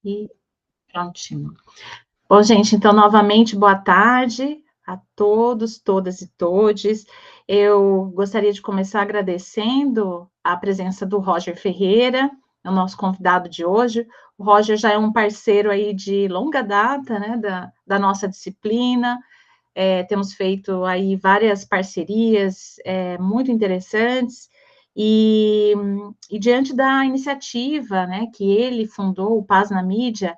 E prontinho. Bom, gente, então, novamente, boa tarde a todos, todas e todes. Eu gostaria de começar agradecendo a presença do Roger Ferreira, é o nosso convidado de hoje. O Roger já é um parceiro aí de longa data, né, da nossa disciplina. Temos feito aí várias parcerias muito interessantes, e diante da iniciativa, né, que ele fundou, o Paz na Mídia,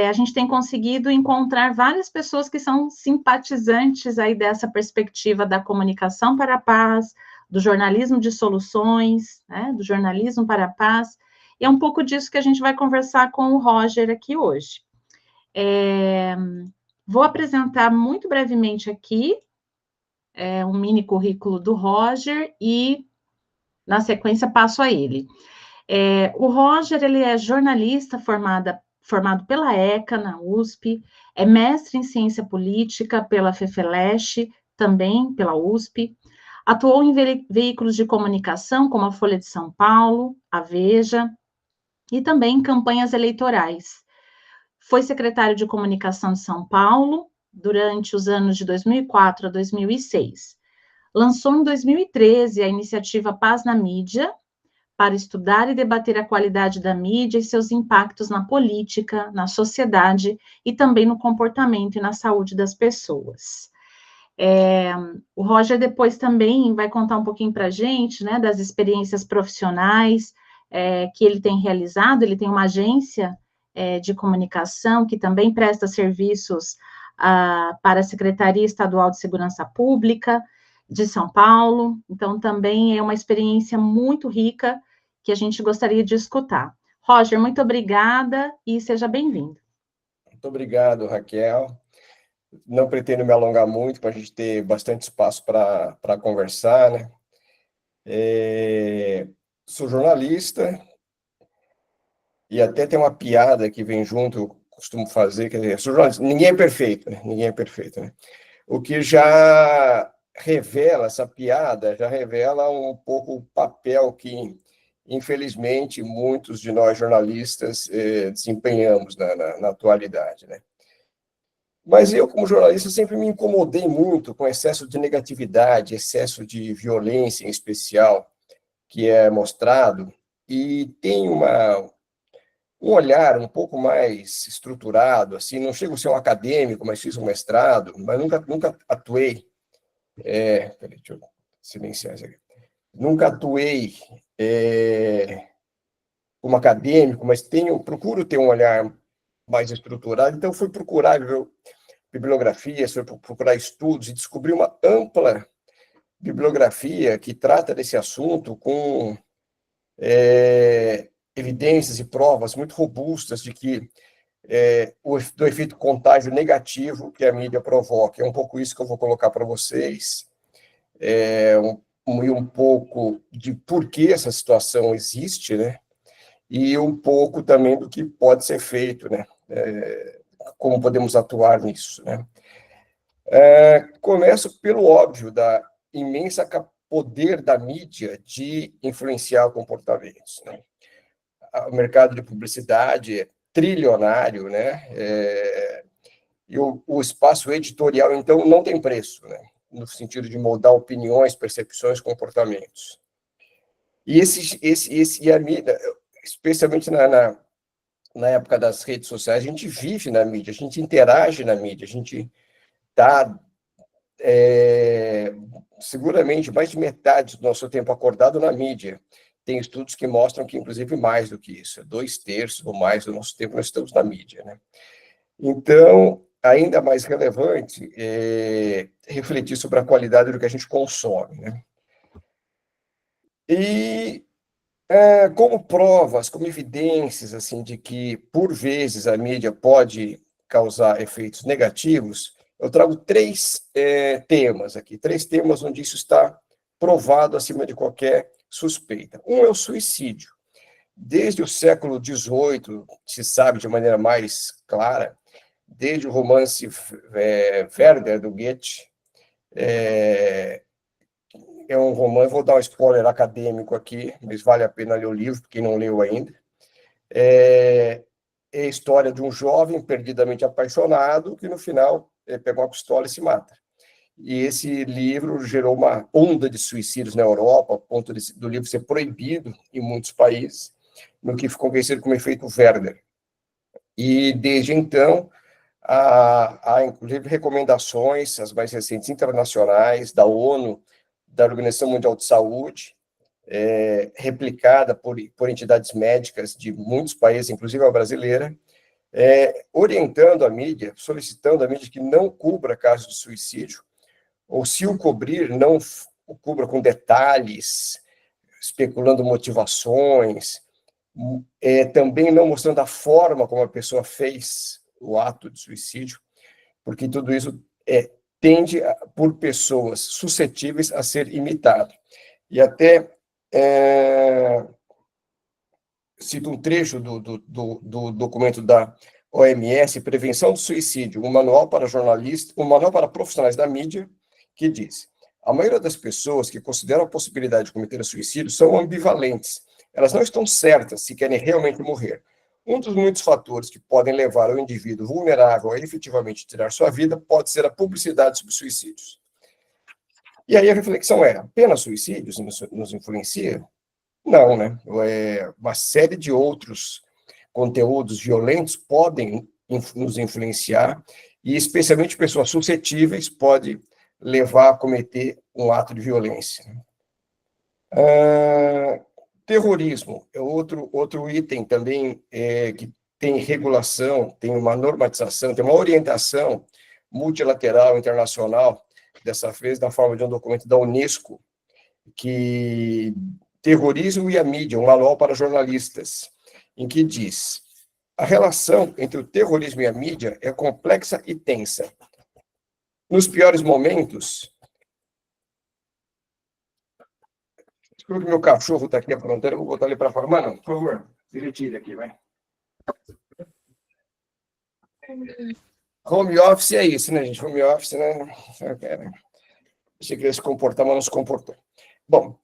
a gente tem conseguido encontrar várias pessoas que são simpatizantes aí dessa perspectiva da comunicação para a paz, do jornalismo de soluções, né, do jornalismo para a paz, e é um pouco disso que a gente vai conversar com o Roger aqui hoje. Vou apresentar muito brevemente aqui um mini currículo do Roger e, na sequência, passo a ele. O Roger, ele é jornalista formado pela ECA, na USP, é mestre em ciência política pela FEFELESH, também pela USP, atuou em veículos de comunicação como a Folha de São Paulo, a Veja, e também em campanhas eleitorais. Foi secretário de comunicação de São Paulo durante os anos de 2004 a 2006. Lançou em 2013 a iniciativa Paz na Mídia, para estudar e debater a qualidade da mídia e seus impactos na política, na sociedade e também no comportamento e na saúde das pessoas. O Roger depois também vai contar um pouquinho para a gente, né, das experiências profissionais que ele tem realizado. Ele tem uma agência de comunicação que também presta serviços para a Secretaria Estadual de Segurança Pública de São Paulo. Então, também é uma experiência muito rica que a gente gostaria de escutar. Roger, muito obrigada e seja bem-vindo. Muito obrigado, Raquel. Não pretendo me alongar muito, para a gente ter bastante espaço para conversar, né? Sou jornalista, e até tem uma piada que vem junto, eu costumo fazer, quer dizer, sou jornalista, ninguém é perfeito, né? Ninguém é perfeito, né? O que já revela, essa piada, já revela um pouco o papel que, infelizmente, muitos de nós jornalistas desempenhamos na atualidade, né? Mas eu, como jornalista, sempre me incomodei muito com excesso de negatividade, excesso de violência, em especial, que é mostrado, e tem um olhar um pouco mais estruturado, assim, não chego a ser um acadêmico, mas fiz um mestrado, mas nunca atuei, peraí, deixa eu silenciar isso aqui, nunca atuei como acadêmico, mas procuro ter um olhar mais estruturado, então fui procurar bibliografias, fui procurar estudos e descobri uma ampla bibliografia que trata desse assunto com evidências e provas muito robustas de que do efeito contágio negativo que a mídia provoca. É um pouco isso que eu vou colocar para vocês, um pouco de por que essa situação existe, né? E um pouco também do que pode ser feito, né? Como podemos atuar nisso, né? Começo pelo óbvio da imensa poder da mídia de influenciar comportamentos, né? O mercado de publicidade é trilionário, né? E o espaço editorial, então, não tem preço, né? No sentido de moldar opiniões, percepções, comportamentos. E a mídia, especialmente na época das redes sociais, a gente vive na mídia, a gente interage na mídia, a gente está seguramente mais de metade do nosso tempo acordado na mídia. Tem estudos que mostram que, inclusive, mais do que isso, 2/3 ou mais do nosso tempo nós estamos na mídia, né? Então, ainda mais relevante refletir sobre a qualidade do que a gente consome, né? E como provas, como evidências assim de que, por vezes, a mídia pode causar efeitos negativos, eu trago três temas aqui, três temas onde isso está provado acima de qualquer suspeita. Um é o suicídio. Desde o século XVIII, se sabe de maneira mais clara, desde o romance Werther, do Goethe, é um romance, vou dar um spoiler acadêmico aqui, mas vale a pena ler o livro, quem não leu ainda. é a história de um jovem perdidamente apaixonado que, no final, pega uma pistola e se mata. E esse livro gerou uma onda de suicídios na Europa, a ponto do livro ser proibido em muitos países, no que ficou conhecido como efeito Werner. E, desde então, há inclusive recomendações, as mais recentes internacionais, da ONU, da Organização Mundial de Saúde, replicada por entidades médicas de muitos países, inclusive a brasileira, orientando a mídia, solicitando à mídia que não cubra casos de suicídio, ou se o cobrir, não o cubra com detalhes, especulando motivações, também não mostrando a forma como a pessoa fez o ato de suicídio, porque tudo isso tende, por pessoas suscetíveis, a ser imitado. E até cito um trecho do documento da OMS, Prevenção do Suicídio, um manual para jornalistas, um manual para profissionais da mídia, que diz: a maioria das pessoas que consideram a possibilidade de cometer suicídio são ambivalentes. Elas não estão certas se querem realmente morrer. Um dos muitos fatores que podem levar o indivíduo vulnerável a efetivamente tirar sua vida pode ser a publicidade sobre suicídios. E aí a reflexão apenas suicídios nos influencia? Não, né? Uma série de outros conteúdos violentos podem nos influenciar, e especialmente pessoas suscetíveis podem levar a cometer um ato de violência. Terrorismo é outro item também que tem regulação, tem uma normatização, tem uma orientação multilateral, internacional, dessa vez na forma de um documento da Unesco, que Terrorismo e a Mídia, um manual para jornalistas, em que diz: a relação entre o terrorismo e a mídia é complexa e tensa. Nos piores momentos... Desculpa que meu cachorro está aqui aprontando, eu vou botar ele para fora. Mano, por favor, se retire aqui, vai. Home office é isso, né, gente? Home office, né? Achei que ele ia se comportar, mas não se comportou. Bom,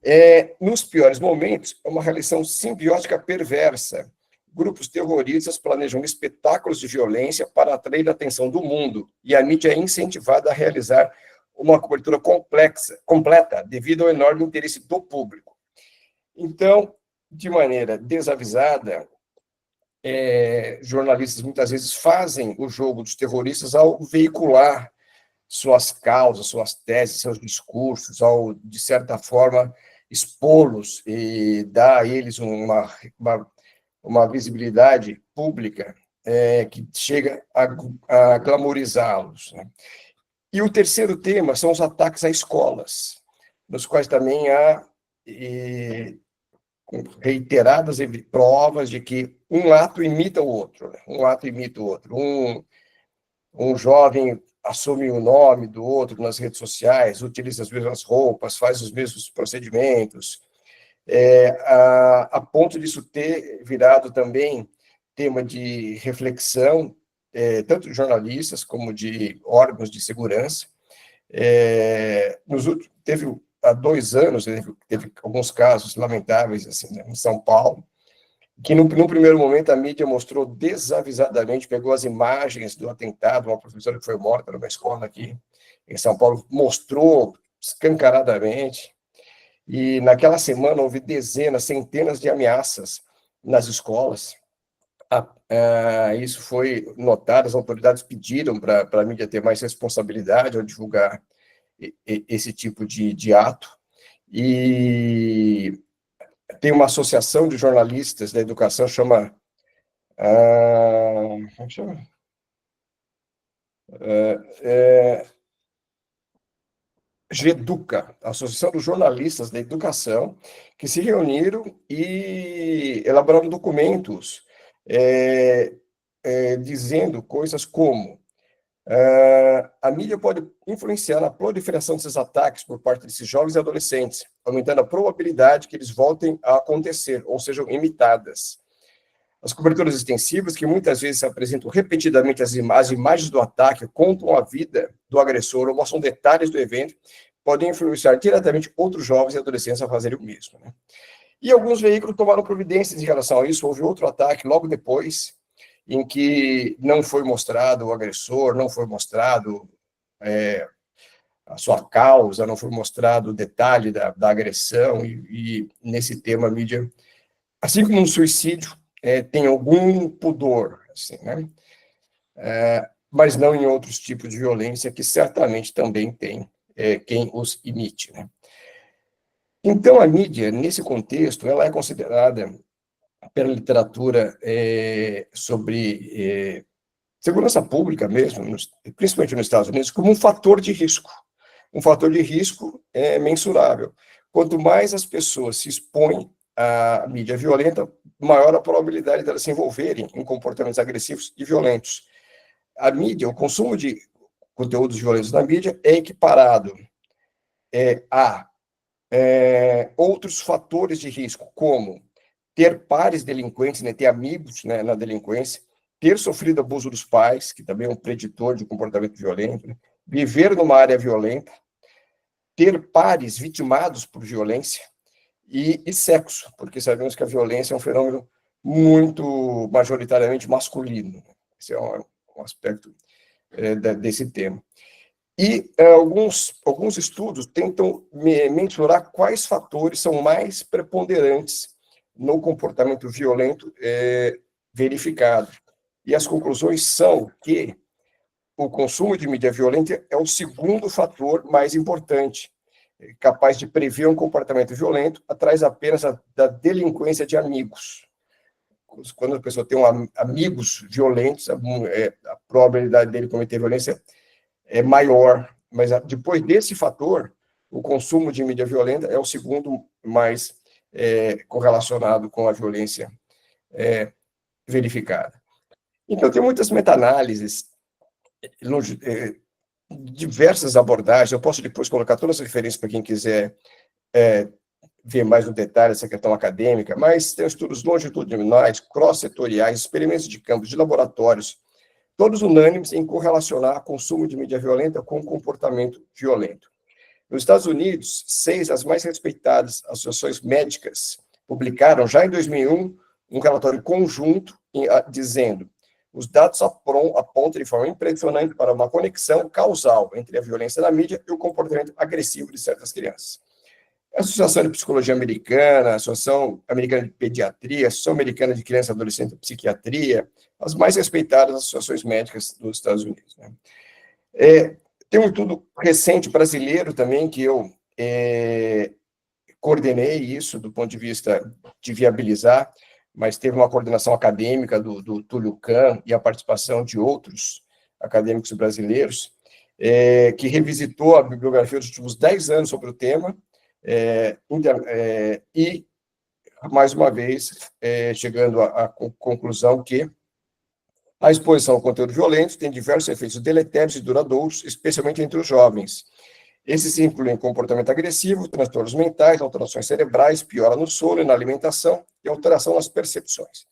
nos piores momentos, é uma relação simbiótica perversa. Grupos terroristas planejam espetáculos de violência para atrair a atenção do mundo, e a mídia é incentivada a realizar uma cobertura completa, devido ao enorme interesse do público. Então, de maneira desavisada, jornalistas muitas vezes fazem o jogo dos terroristas ao veicular suas causas, suas teses, seus discursos, ao, de certa forma, expô-los e dar a eles uma visibilidade pública que chega a glamorizá-los, né? E o terceiro tema são os ataques a escolas, nos quais também há reiteradas provas de que um ato imita o outro, né? Um ato imita o outro. Um jovem assume o nome do outro nas redes sociais, utiliza as mesmas roupas, faz os mesmos procedimentos, a ponto disso ter virado também tema de reflexão, tanto de jornalistas como de órgãos de segurança. Teve há 2 anos, teve alguns casos lamentáveis assim, né, em São Paulo, que num primeiro momento a mídia mostrou desavisadamente, pegou as imagens do atentado, uma professora que foi morta numa escola aqui em São Paulo, mostrou escancaradamente, e naquela semana houve dezenas, centenas de ameaças nas escolas. Isso foi notado, as autoridades pediram para a mídia ter mais responsabilidade ao divulgar esse tipo de ato, e tem uma associação de jornalistas da educação, chama... como chama? GEDUCA, Associação dos Jornalistas da Educação, que se reuniram e elaboraram documentos dizendo coisas como: a mídia pode influenciar na proliferação desses ataques por parte desses jovens e adolescentes, aumentando a probabilidade que eles voltem a acontecer, ou sejam imitadas. As coberturas extensivas, que muitas vezes apresentam repetidamente as imagens do ataque, contam a vida do agressor ou mostram detalhes do evento, podem influenciar diretamente outros jovens e adolescentes a fazerem o mesmo, né? E alguns veículos tomaram providências em relação a isso. Houve outro ataque logo depois, em que não foi mostrado o agressor, não foi mostrado a sua causa, não foi mostrado o detalhe da agressão, e nesse tema a mídia, assim como no suicídio, tem algum pudor, assim, né? Mas não em outros tipos de violência, que certamente também tem quem os imite, né? Então, a mídia, nesse contexto, ela é considerada, pela literatura sobre segurança pública mesmo, principalmente nos Estados Unidos, como um fator de risco. Um fator de risco mensurável. Quanto mais as pessoas se expõem à mídia violenta, maior a probabilidade de elas se envolverem em comportamentos agressivos e violentos. A mídia, o consumo de conteúdos violentos na mídia é equiparado a outros fatores de risco, como ter pares delinquentes, né, ter amigos, né, na delinquência, ter sofrido abuso dos pais, que também é um preditor de comportamento violento, né, viver numa área violenta, ter pares vitimados por violência e sexo, porque sabemos que a violência é um fenômeno muito majoritariamente masculino. Esse é um aspecto desse tema. E alguns estudos tentam mensurar quais fatores são mais preponderantes no comportamento violento verificado. E as conclusões são que o consumo de mídia violenta é o segundo fator mais importante, capaz de prever um comportamento violento, atrás apenas da delinquência de amigos. Quando a pessoa tem amigos violentos, a probabilidade dele cometer violência é maior, mas depois desse fator, o consumo de mídia violenta é o segundo mais correlacionado com a violência verificada. Então, tem muitas meta-análises, diversas abordagens. Eu posso depois colocar todas as referências para quem quiser ver mais no detalhe essa questão acadêmica, mas tem estudos longitudinais, cross-setoriais, experimentos de campos, de laboratórios, todos unânimes em correlacionar o consumo de mídia violenta com o comportamento violento. Nos Estados Unidos, 6 das mais respeitadas associações médicas publicaram, já em 2001, um relatório conjunto dizendo: os dados apontam de forma impressionante para uma conexão causal entre a violência na mídia e o comportamento agressivo de certas crianças. A Associação de Psicologia Americana, a Associação Americana de Pediatria, a Associação Americana de Criança e Adolescente e Psiquiatria, as mais respeitadas associações médicas dos Estados Unidos, né? Tem um estudo recente brasileiro também, que eu coordenei isso do ponto de vista de viabilizar, mas teve uma coordenação acadêmica do Túlio Kahn e a participação de outros acadêmicos brasileiros, que revisitou a bibliografia dos últimos 10 anos sobre o tema, e, mais uma vez, chegando à conclusão que a exposição ao conteúdo violento tem diversos efeitos deletérios e duradouros, especialmente entre os jovens. Esses incluem comportamento agressivo, transtornos mentais, alterações cerebrais, piora no sono e na alimentação e alteração nas percepções.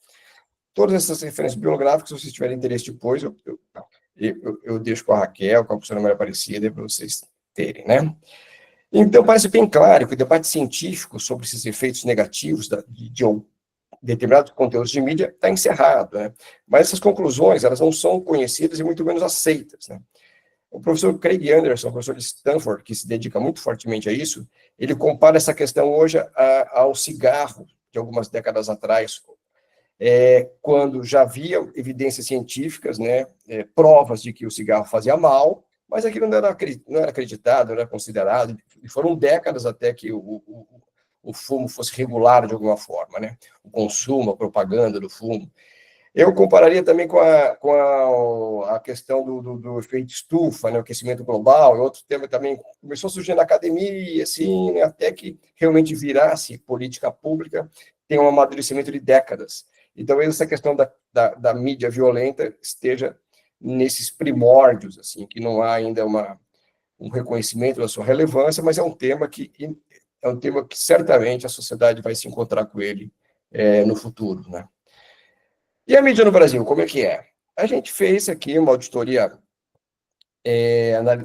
Todas essas referências bibliográficas, se vocês tiverem interesse depois, eu deixo com a Raquel, com a professora Maria Aparecida, para vocês terem, né? Então, parece bem claro que o debate científico sobre esses efeitos negativos de determinados conteúdos de mídia está encerrado, né? Mas essas conclusões, elas não são conhecidas e muito menos aceitas, né? O professor Craig Anderson, professor de Stanford, que se dedica muito fortemente a isso, ele compara essa questão hoje ao cigarro de algumas décadas atrás, quando já havia evidências científicas, né, provas de que o cigarro fazia mal, mas aquilo não era acreditado, não era considerado, e foram décadas até que o fumo fosse regulado de alguma forma, né? O consumo, a propaganda do fumo. Eu compararia também com a questão do efeito estufa, né? O aquecimento global, e outro tema também começou a surgir na academia, assim, né? Até que realmente virasse política pública, tem um amadurecimento de décadas. Então, essa questão da mídia violenta esteja nesses primórdios, assim, que não há ainda um reconhecimento da sua relevância, mas é um tema que certamente a sociedade vai se encontrar com ele no futuro, né? E a mídia no Brasil, como é que é? A gente fez aqui uma auditoria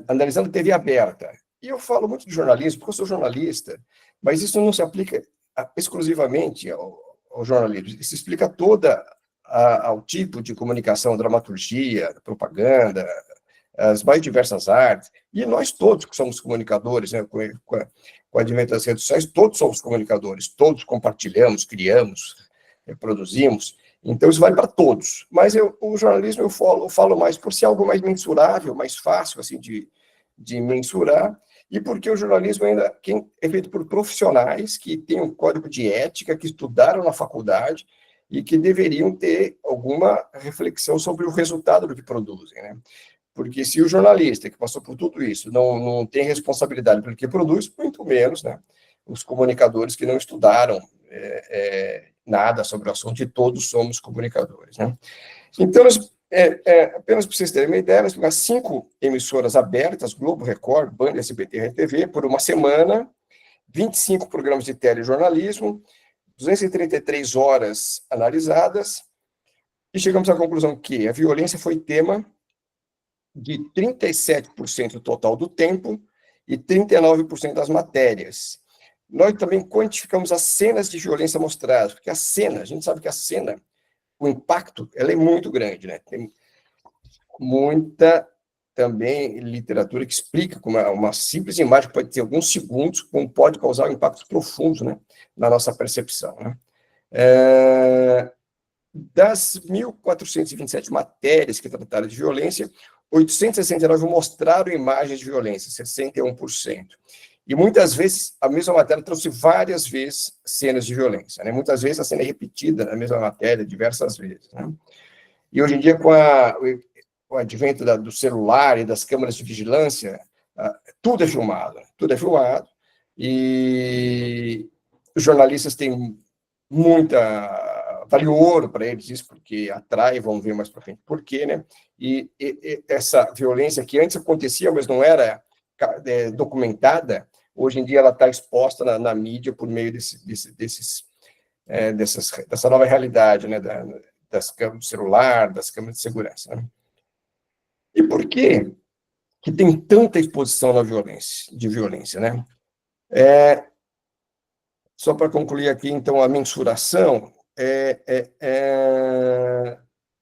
analisando TV aberta. E eu falo muito de jornalismo, porque eu sou jornalista, mas isso não se aplica exclusivamente ao jornalismo. Isso explica toda ao tipo de comunicação, dramaturgia, propaganda, as mais diversas artes, e nós todos que somos comunicadores, né, com o advento das redes sociais, todos somos comunicadores, todos compartilhamos, criamos, reproduzimos, então isso vale para todos. Mas o jornalismo eu falo mais por ser algo mais mensurável, mais fácil assim, de mensurar, e porque o jornalismo ainda é feito por profissionais que têm um código de ética, que estudaram na faculdade e que deveriam ter alguma reflexão sobre o resultado do que produzem, né? Porque se o jornalista que passou por tudo isso não tem responsabilidade pelo que produz, muito menos, né? Os comunicadores que não estudaram nada sobre o assunto, e todos somos comunicadores, né? Então, apenas para vocês terem uma ideia, nós tivemos 5 emissoras abertas, Globo, Record, Band, SBT e RTV, por uma semana, 25 programas de telejornalismo, 233 horas analisadas, e chegamos à conclusão que a violência foi tema de 37% total do tempo e 39% das matérias. Nós também quantificamos as cenas de violência mostradas, porque a cena, a gente sabe que a cena, o impacto, ela é muito grande, né? Tem muita também literatura que explica como uma simples imagem que pode ter alguns segundos, como pode causar impactos profundos, né, na nossa percepção, né? Das 1.427 matérias que trataram de violência, 869 mostraram imagens de violência, 61%. E muitas vezes a mesma matéria trouxe várias vezes cenas de violência, né? Muitas vezes a cena é repetida na mesma matéria diversas vezes, né? E hoje em dia, com o advento do celular e das câmeras de vigilância, tudo é filmado, e os jornalistas têm vale ouro para eles isso, porque atrai, vamos ver mais para frente por quê, né? E essa violência que antes acontecia, mas não era documentada, hoje em dia ela está exposta na mídia por meio dessa nova realidade, né? Das câmeras de celular, das câmeras de segurança, né? E por que tem tanta exposição de violência, né? Só para concluir aqui, então, a mensuração,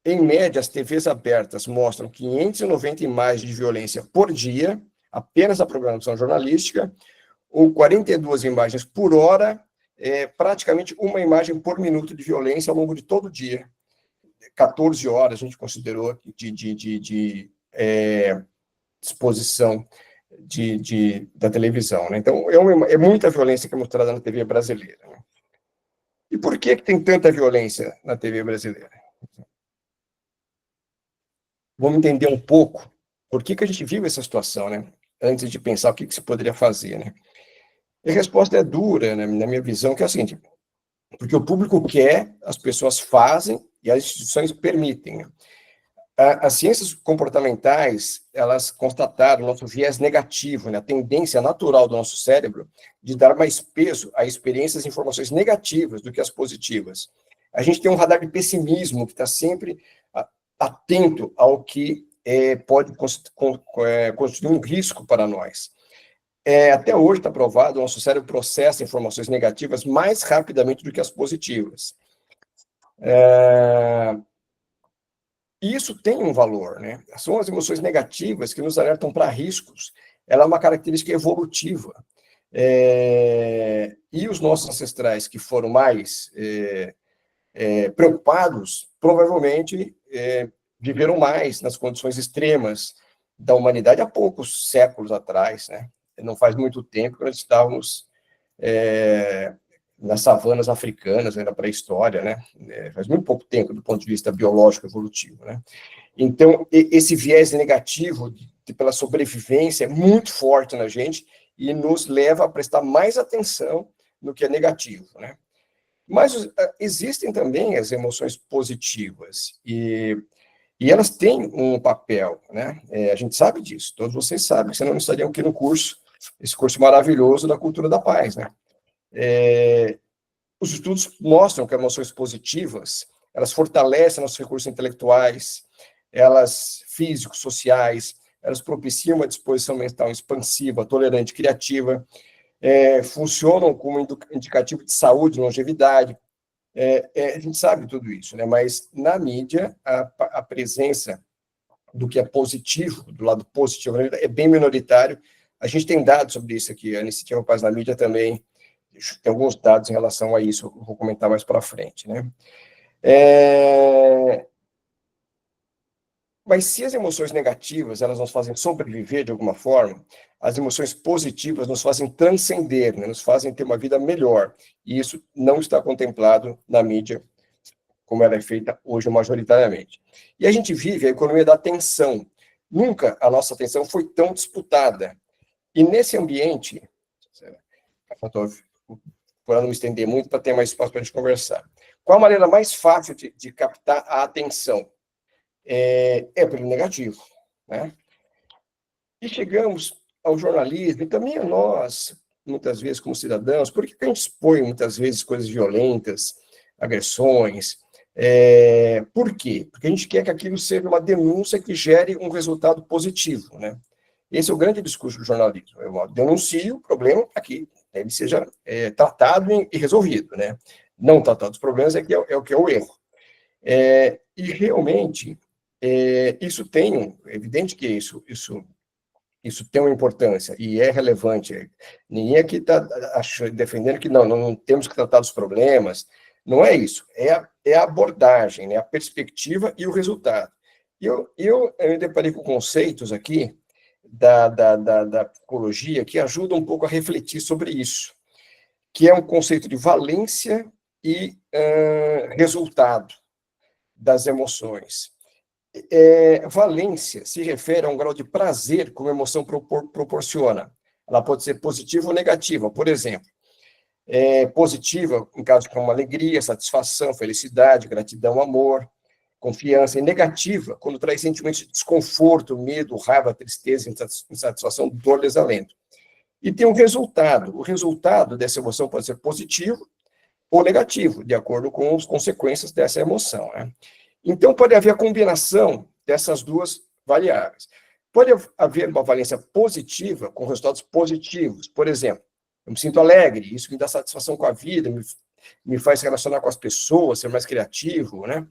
em média, as TVs abertas mostram 590 imagens de violência por dia, apenas a programação jornalística, ou 42 imagens por hora, praticamente uma imagem por minuto de violência ao longo de todo o dia. 14 horas a gente considerou de exposição da televisão, né? Então, é muita violência que é mostrada na TV brasileira, né? E por que tem tanta violência na TV brasileira? Vamos entender um pouco por que a gente vive essa situação, né? Antes de pensar o que se poderia fazer, né? E a resposta é dura, né, na minha visão, que é a seguinte: porque o público quer, as pessoas fazem e as instituições permitem, né? As ciências comportamentais, elas constataram o nosso viés negativo, né, a tendência natural do nosso cérebro de dar mais peso a experiências e informações negativas do que as positivas. A gente tem um radar de pessimismo que está sempre atento ao que pode constituir um risco para nós. Até hoje está provado, o nosso cérebro processa informações negativas mais rapidamente do que as positivas. E isso tem um valor, né? São as emoções negativas que nos alertam para riscos. Ela é uma característica evolutiva. E os nossos ancestrais que foram mais preocupados, provavelmente viveram mais nas condições extremas da humanidade há poucos séculos atrás, né? Não faz muito tempo que nós estávamos nas savanas africanas, na pré-história, né? Faz muito pouco tempo do ponto de vista biológico evolutivo, né? Então, esse viés negativo pela sobrevivência é muito forte na gente e nos leva a prestar mais atenção no que é negativo, né? Mas existem também as emoções positivas e elas têm um papel, né? A gente sabe disso, todos vocês sabem, senão não estariam aqui no curso, esse curso maravilhoso da cultura da paz, né? Os estudos mostram que emoções positivas, elas fortalecem nossos recursos intelectuais, elas físicos, sociais, elas propiciam uma disposição mental expansiva, tolerante, criativa, funcionam como indicativo de saúde, longevidade, A gente sabe tudo isso, né? Mas na mídia, a presença do que é positivo, do lado positivo, é bem minoritário. A gente tem dados sobre isso aqui, a Iniciativa Paz na Mídia também tem alguns dados em relação a isso, eu vou comentar mais para frente, né? Mas se as emoções negativas, elas nos fazem sobreviver de alguma forma, as emoções positivas nos fazem transcender, né? Nos fazem ter uma vida melhor. E isso não está contemplado na mídia, como ela é feita hoje majoritariamente. E a gente vive a economia da atenção. Nunca a nossa atenção foi tão disputada. E nesse ambiente, estou para não me estender muito, para ter mais espaço para a gente conversar. Qual a maneira mais fácil de captar a atenção? Pelo negativo, né? E chegamos ao jornalismo, e também a nós, muitas vezes, como cidadãos, por que a gente expõe, muitas vezes, coisas violentas, agressões? Por quê? Porque a gente quer que aquilo seja uma denúncia que gere um resultado positivo, né? Esse é o grande discurso do jornalismo. Eu denuncio o problema para que ele seja tratado e resolvido, né? Não tratar dos problemas é o que é o erro. E realmente, isso tem, é evidente que isso tem uma importância e é relevante. Ninguém aqui está defendendo que não temos que tratar dos problemas. Não é isso. É a abordagem, né? A perspectiva e o resultado. Eu me deparei com conceitos aqui da psicologia que ajudam um pouco a refletir sobre isso, que é um conceito de valência e resultado das emoções. Valência se refere a um grau de prazer que uma emoção proporciona. Ela pode ser positiva ou negativa. Por exemplo, positiva, em caso como alegria, satisfação, felicidade, gratidão, amor, confiança. E negativa, quando traz sentimentos de desconforto, medo, raiva, tristeza, insatisfação, dor, desalento. E tem um resultado. O resultado dessa emoção pode ser positivo ou negativo, de acordo com as consequências dessa emoção, né? Então, pode haver a combinação dessas duas variáveis. Pode haver uma valência positiva com resultados positivos. Por exemplo, eu me sinto alegre, isso me dá satisfação com a vida, me faz relacionar com as pessoas, ser mais criativo, né?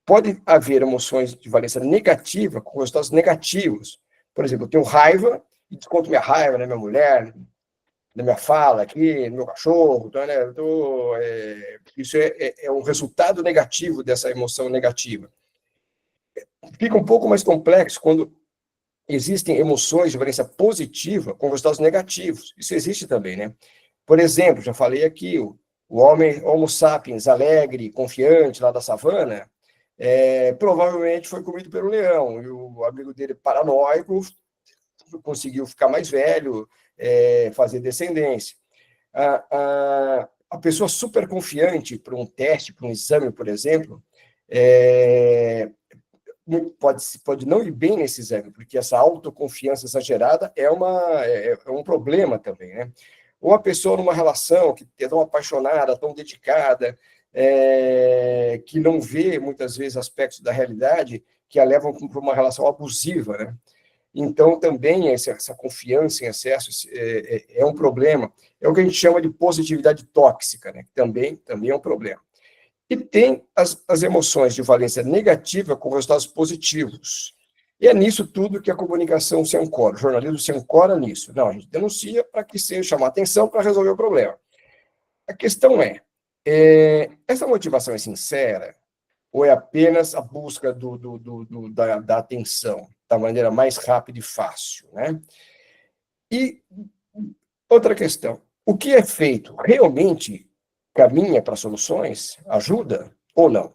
Pode haver emoções de valência negativa com resultados negativos. Por exemplo, eu tenho raiva e desconto minha raiva na minha mulher, na minha fala aqui, no meu cachorro, então, né, isso é um resultado negativo dessa emoção negativa. Fica um pouco mais complexo quando existem emoções de valência positiva com resultados negativos. Isso existe também, né? Por exemplo, já falei aqui, o homem Homo sapiens alegre, confiante lá da savana, provavelmente foi comido pelo leão, e o amigo dele paranoico conseguiu ficar mais velho, fazer descendência. A pessoa super confiante para um teste, para um exame, por exemplo, pode não ir bem nesse exame, porque essa autoconfiança exagerada é um problema também, né? Ou a pessoa numa relação que é tão apaixonada, tão dedicada, que não vê, muitas vezes, aspectos da realidade que a levam para uma relação abusiva, né? Então, também, essa confiança em excesso é um problema. É o que a gente chama de positividade tóxica, né? Também é um problema. E tem as emoções de valência negativa com resultados positivos. E é nisso tudo que a comunicação se ancora, o jornalismo se ancora nisso. Não, a gente denuncia para que seja chamar atenção para resolver o problema. A questão essa motivação é sincera ou é apenas a busca da atenção, da maneira mais rápida e fácil, né? E outra questão, o que é feito realmente caminha para soluções? Ajuda ou não?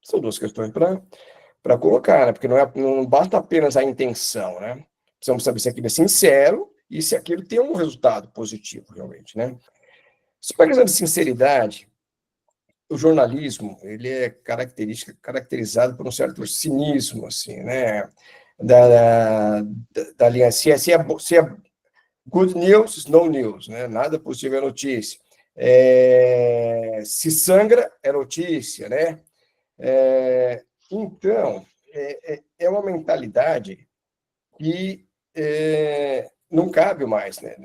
São duas questões para colocar, né? Porque não basta apenas a intenção, né? Precisamos saber se aquilo é sincero e se aquilo tem um resultado positivo, realmente, né? Sobre a questão de sinceridade, o jornalismo, ele é caracterizado por um certo cinismo, assim, né? Da linha, se é good news, no news, né? Nada positivo é notícia. Se sangra, é notícia, né? Então, é uma mentalidade que não cabe mais, né?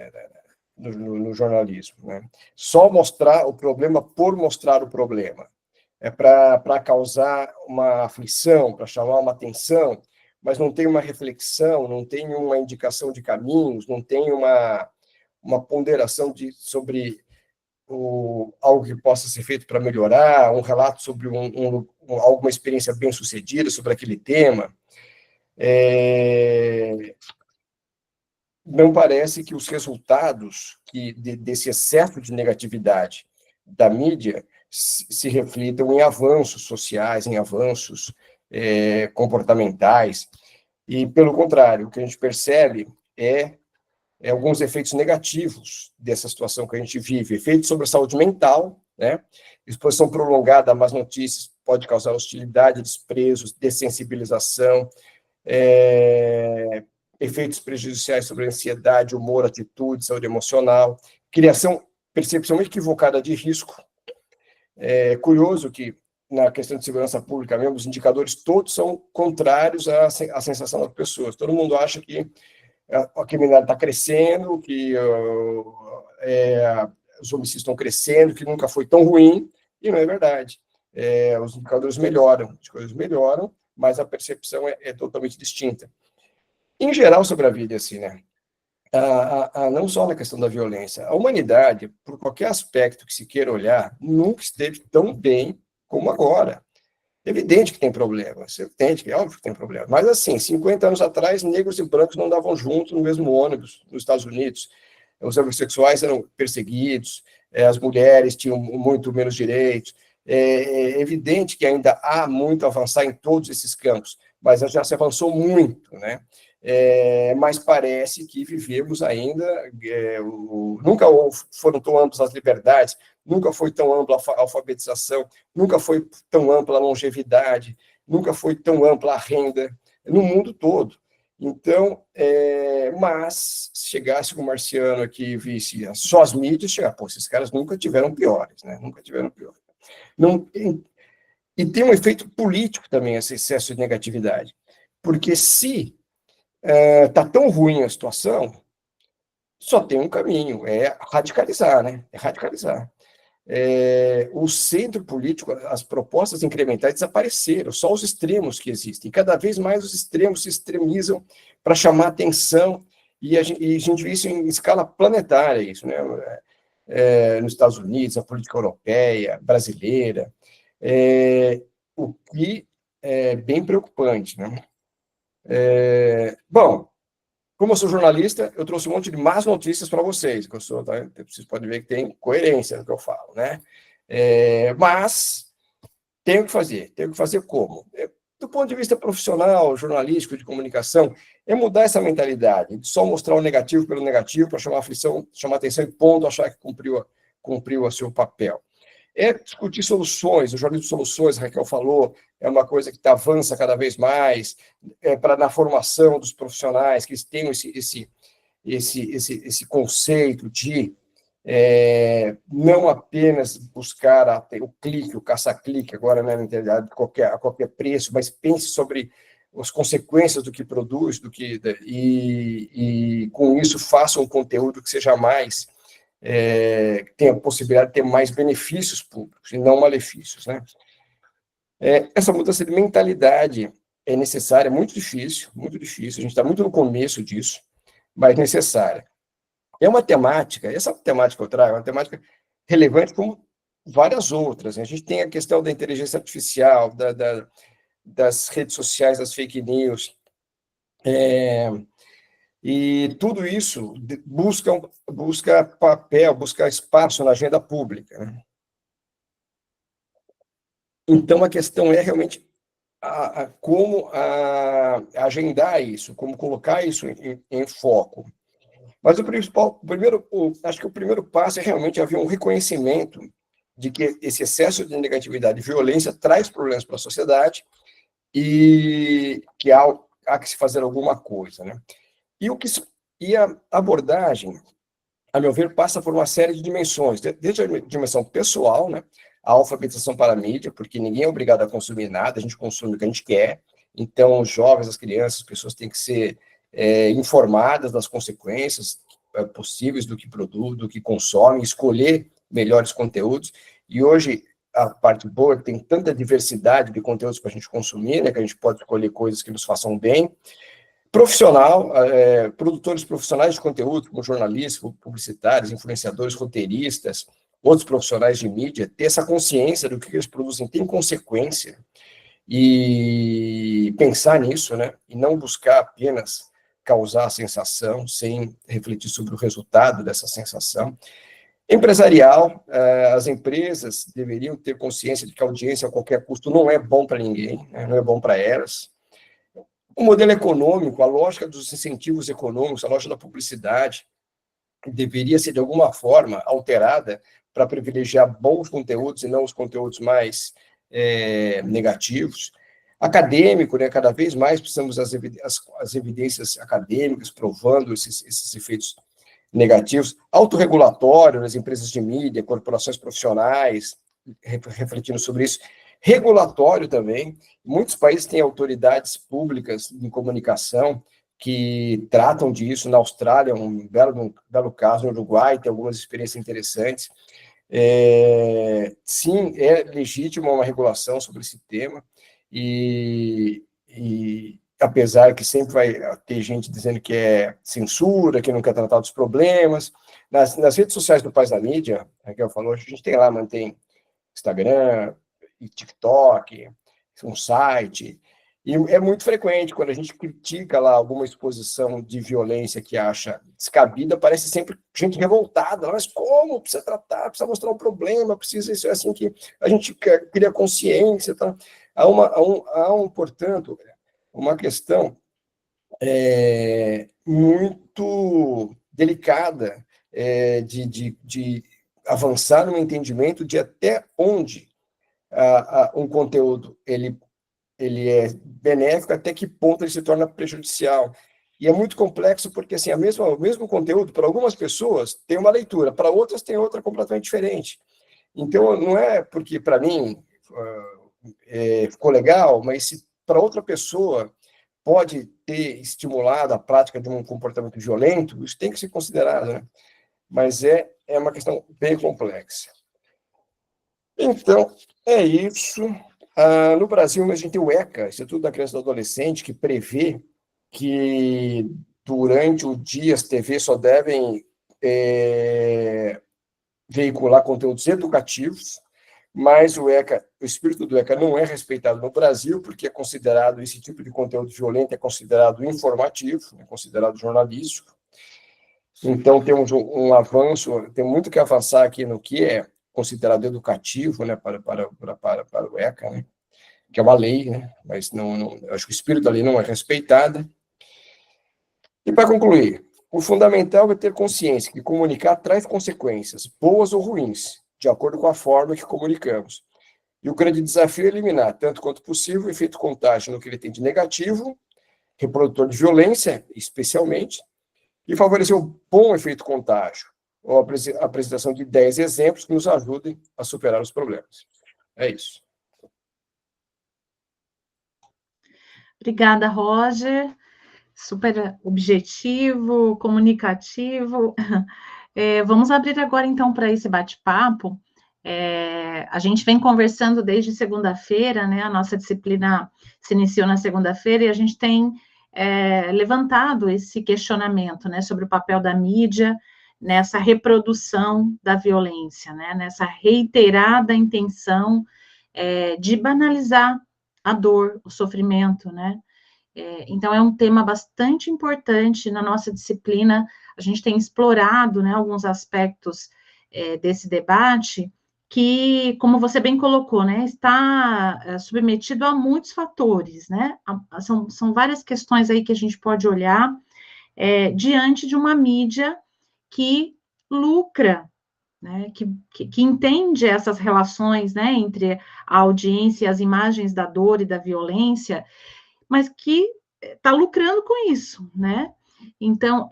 no jornalismo, né? Só mostrar o problema por mostrar o problema. É para causar uma aflição, para chamar uma atenção, mas não tem uma reflexão, não tem uma indicação de caminhos, não tem uma ponderação sobre algo que possa ser feito para melhorar, um relato sobre alguma experiência bem-sucedida sobre aquele tema. Não parece que os resultados desse excesso de negatividade da mídia se reflitam em avanços sociais, em avanços comportamentais, e, pelo contrário, o que a gente percebe é alguns efeitos negativos dessa situação que a gente vive, efeitos sobre a saúde mental, né? Exposição prolongada a más notícias pode causar hostilidade, desprezo, dessensibilização, efeitos prejudiciais sobre a ansiedade, humor, atitude, saúde emocional, percepção equivocada de risco. É curioso que, na questão de segurança pública mesmo, os indicadores todos são contrários à sensação das pessoas. Todo mundo acha que a criminalidade está crescendo, que os homicídios estão crescendo, que nunca foi tão ruim, e não é verdade. Os indicadores melhoram, mas a percepção é totalmente distinta. Em geral, sobre a vida, assim, né? Não só na questão da violência, a humanidade, por qualquer aspecto que se queira olhar, nunca esteve tão bem como agora. É evidente que tem problemas, é óbvio que tem problemas, mas assim, 50 anos atrás, negros e brancos não andavam juntos no mesmo ônibus nos Estados Unidos, os homossexuais eram perseguidos, as mulheres tinham muito menos direitos. É evidente que ainda há muito a avançar em todos esses campos, mas já se avançou muito, né? Mas parece que vivemos ainda, nunca foram tão amplas as liberdades, nunca foi tão ampla a alfabetização, nunca foi tão ampla a longevidade, nunca foi tão ampla a renda, no mundo todo. Então, mas se chegasse um marciano aqui e visse só as mídias, esses caras nunca tiveram piores, né? Nunca tiveram piores. E tem um efeito político também, esse excesso de negatividade, porque se está tão ruim a situação, só tem um caminho, é radicalizar, né? É radicalizar. O centro político, as propostas incrementais desapareceram, só os extremos que existem. Cada vez mais os extremos se extremizam para chamar atenção, e a gente vê isso em escala planetária, isso, né? Nos Estados Unidos, a política europeia, brasileira, o que é bem preocupante, né? Bom, como eu sou jornalista, eu trouxe um monte de más notícias para vocês, que vocês podem ver que tem coerência no que eu falo, né? Mas tenho que fazer como? Do ponto de vista profissional, jornalístico, de comunicação, é mudar essa mentalidade, de só mostrar o negativo pelo negativo, para chamar atenção e ponto, achar que cumpriu o seu papel. Discutir soluções, o jornalismo de soluções, a Raquel falou, é uma coisa que avança cada vez mais, na formação dos profissionais, que eles tenham esse conceito de não apenas buscar o clique, o caça-clique, agora, né, na internet, a qualquer preço, mas pense sobre as consequências do que produz, e com isso faça um conteúdo que seja mais... tem a possibilidade de ter mais benefícios públicos e não malefícios, né? Essa mudança de mentalidade é necessária, muito difícil, a gente está muito no começo disso, mas necessária. Essa temática que eu trago é uma temática relevante como várias outras, né? A gente tem a questão da inteligência artificial, das redes sociais, das fake news, e tudo isso busca papel, busca espaço na agenda pública, né? Então, a questão é realmente como agendar isso, como colocar isso em foco. Mas acho que o primeiro passo é realmente haver um reconhecimento de que esse excesso de negatividade e violência traz problemas para a sociedade e que há que se fazer alguma coisa, né? E a abordagem, a meu ver, passa por uma série de dimensões, desde a dimensão pessoal, né? A alfabetização para a mídia, porque ninguém é obrigado a consumir nada, a gente consome o que a gente quer, então os jovens, as crianças, as pessoas têm que ser informadas das consequências, possíveis do que produz, do que consome, escolher melhores conteúdos. E hoje, a parte boa é que tem tanta diversidade de conteúdos para a gente consumir, né, que a gente pode escolher coisas que nos façam bem. Profissional, produtores profissionais de conteúdo, como jornalistas, publicitários, influenciadores, roteiristas, outros profissionais de mídia, ter essa consciência do que eles produzem tem consequência e pensar nisso, né? E não buscar apenas causar a sensação sem refletir sobre o resultado dessa sensação. Empresarial, as empresas deveriam ter consciência de que a audiência a qualquer custo não é bom para ninguém, né? Não é bom para elas. O modelo econômico, a lógica dos incentivos econômicos, a lógica da publicidade, deveria ser, de alguma forma, alterada para privilegiar bons conteúdos e não os conteúdos mais negativos. Acadêmico, né, cada vez mais precisamos das evidências acadêmicas provando esses efeitos negativos. Autorregulatório nas empresas de mídia, corporações profissionais, refletindo sobre isso. Regulatório também. Muitos países têm autoridades públicas de comunicação que tratam disso. Na Austrália, um belo caso, no Uruguai, tem algumas experiências interessantes. Sim, é legítima uma regulação sobre esse tema, e apesar que sempre vai ter gente dizendo que é censura, que não quer tratar dos problemas. Nas redes sociais do Paz da Mídia, a Raquel falou, a gente tem lá, mantém Instagram, e TikTok, um site, e é muito frequente, quando a gente critica lá alguma exposição de violência que acha descabida, parece sempre gente revoltada, mas como? Precisa tratar, precisa mostrar um problema, precisa, isso é assim que a gente cria consciência, tá? Portanto, uma questão muito delicada de avançar no entendimento de até onde um conteúdo ele é benéfico, até que ponto ele se torna prejudicial. E é muito complexo porque assim, o mesmo conteúdo, para algumas pessoas, tem uma leitura, para outras tem outra completamente diferente. Então, não é porque, para mim, ficou legal, mas se para outra pessoa pode ter estimulado a prática de um comportamento violento, isso tem que ser considerado, né? Mas é uma questão bem complexa. Então, é isso. No Brasil, a gente tem o ECA, Instituto da Criança e do Adolescente, que prevê que durante o dia as TVs só devem veicular conteúdos educativos, mas o espírito do ECA não é respeitado no Brasil, porque é considerado, esse tipo de conteúdo violento é considerado informativo, é considerado jornalístico. Então, temos um avanço, tem muito que avançar aqui no que é considerado educativo, né, para o ECA, né, que é uma lei, né, mas acho que o espírito da lei não é respeitado. E, para concluir, o fundamental é ter consciência que comunicar traz consequências, boas ou ruins, de acordo com a forma que comunicamos. E o grande desafio é eliminar, tanto quanto possível, o efeito contágio no que ele tem de negativo, reprodutor de violência, especialmente, e favorecer o bom efeito contágio, ou a apresentação de 10 exemplos que nos ajudem a superar os problemas. É isso. Obrigada, Roger. Super objetivo, comunicativo. Vamos abrir agora, então, para esse bate-papo. A gente vem conversando desde segunda-feira, né? A nossa disciplina se iniciou na segunda-feira e a gente tem levantado esse questionamento, né, sobre o papel da mídia nessa reprodução da violência, né, nessa reiterada intenção de banalizar a dor, o sofrimento, né? Então, é um tema bastante importante na nossa disciplina. A gente tem explorado, né, alguns aspectos desse debate que, como você bem colocou, né, está submetido a muitos fatores, né? São várias questões aí que a gente pode olhar diante de uma mídia que lucra, né, que entende essas relações, né, entre a audiência e as imagens da dor e da violência, mas que está lucrando com isso, né? Então,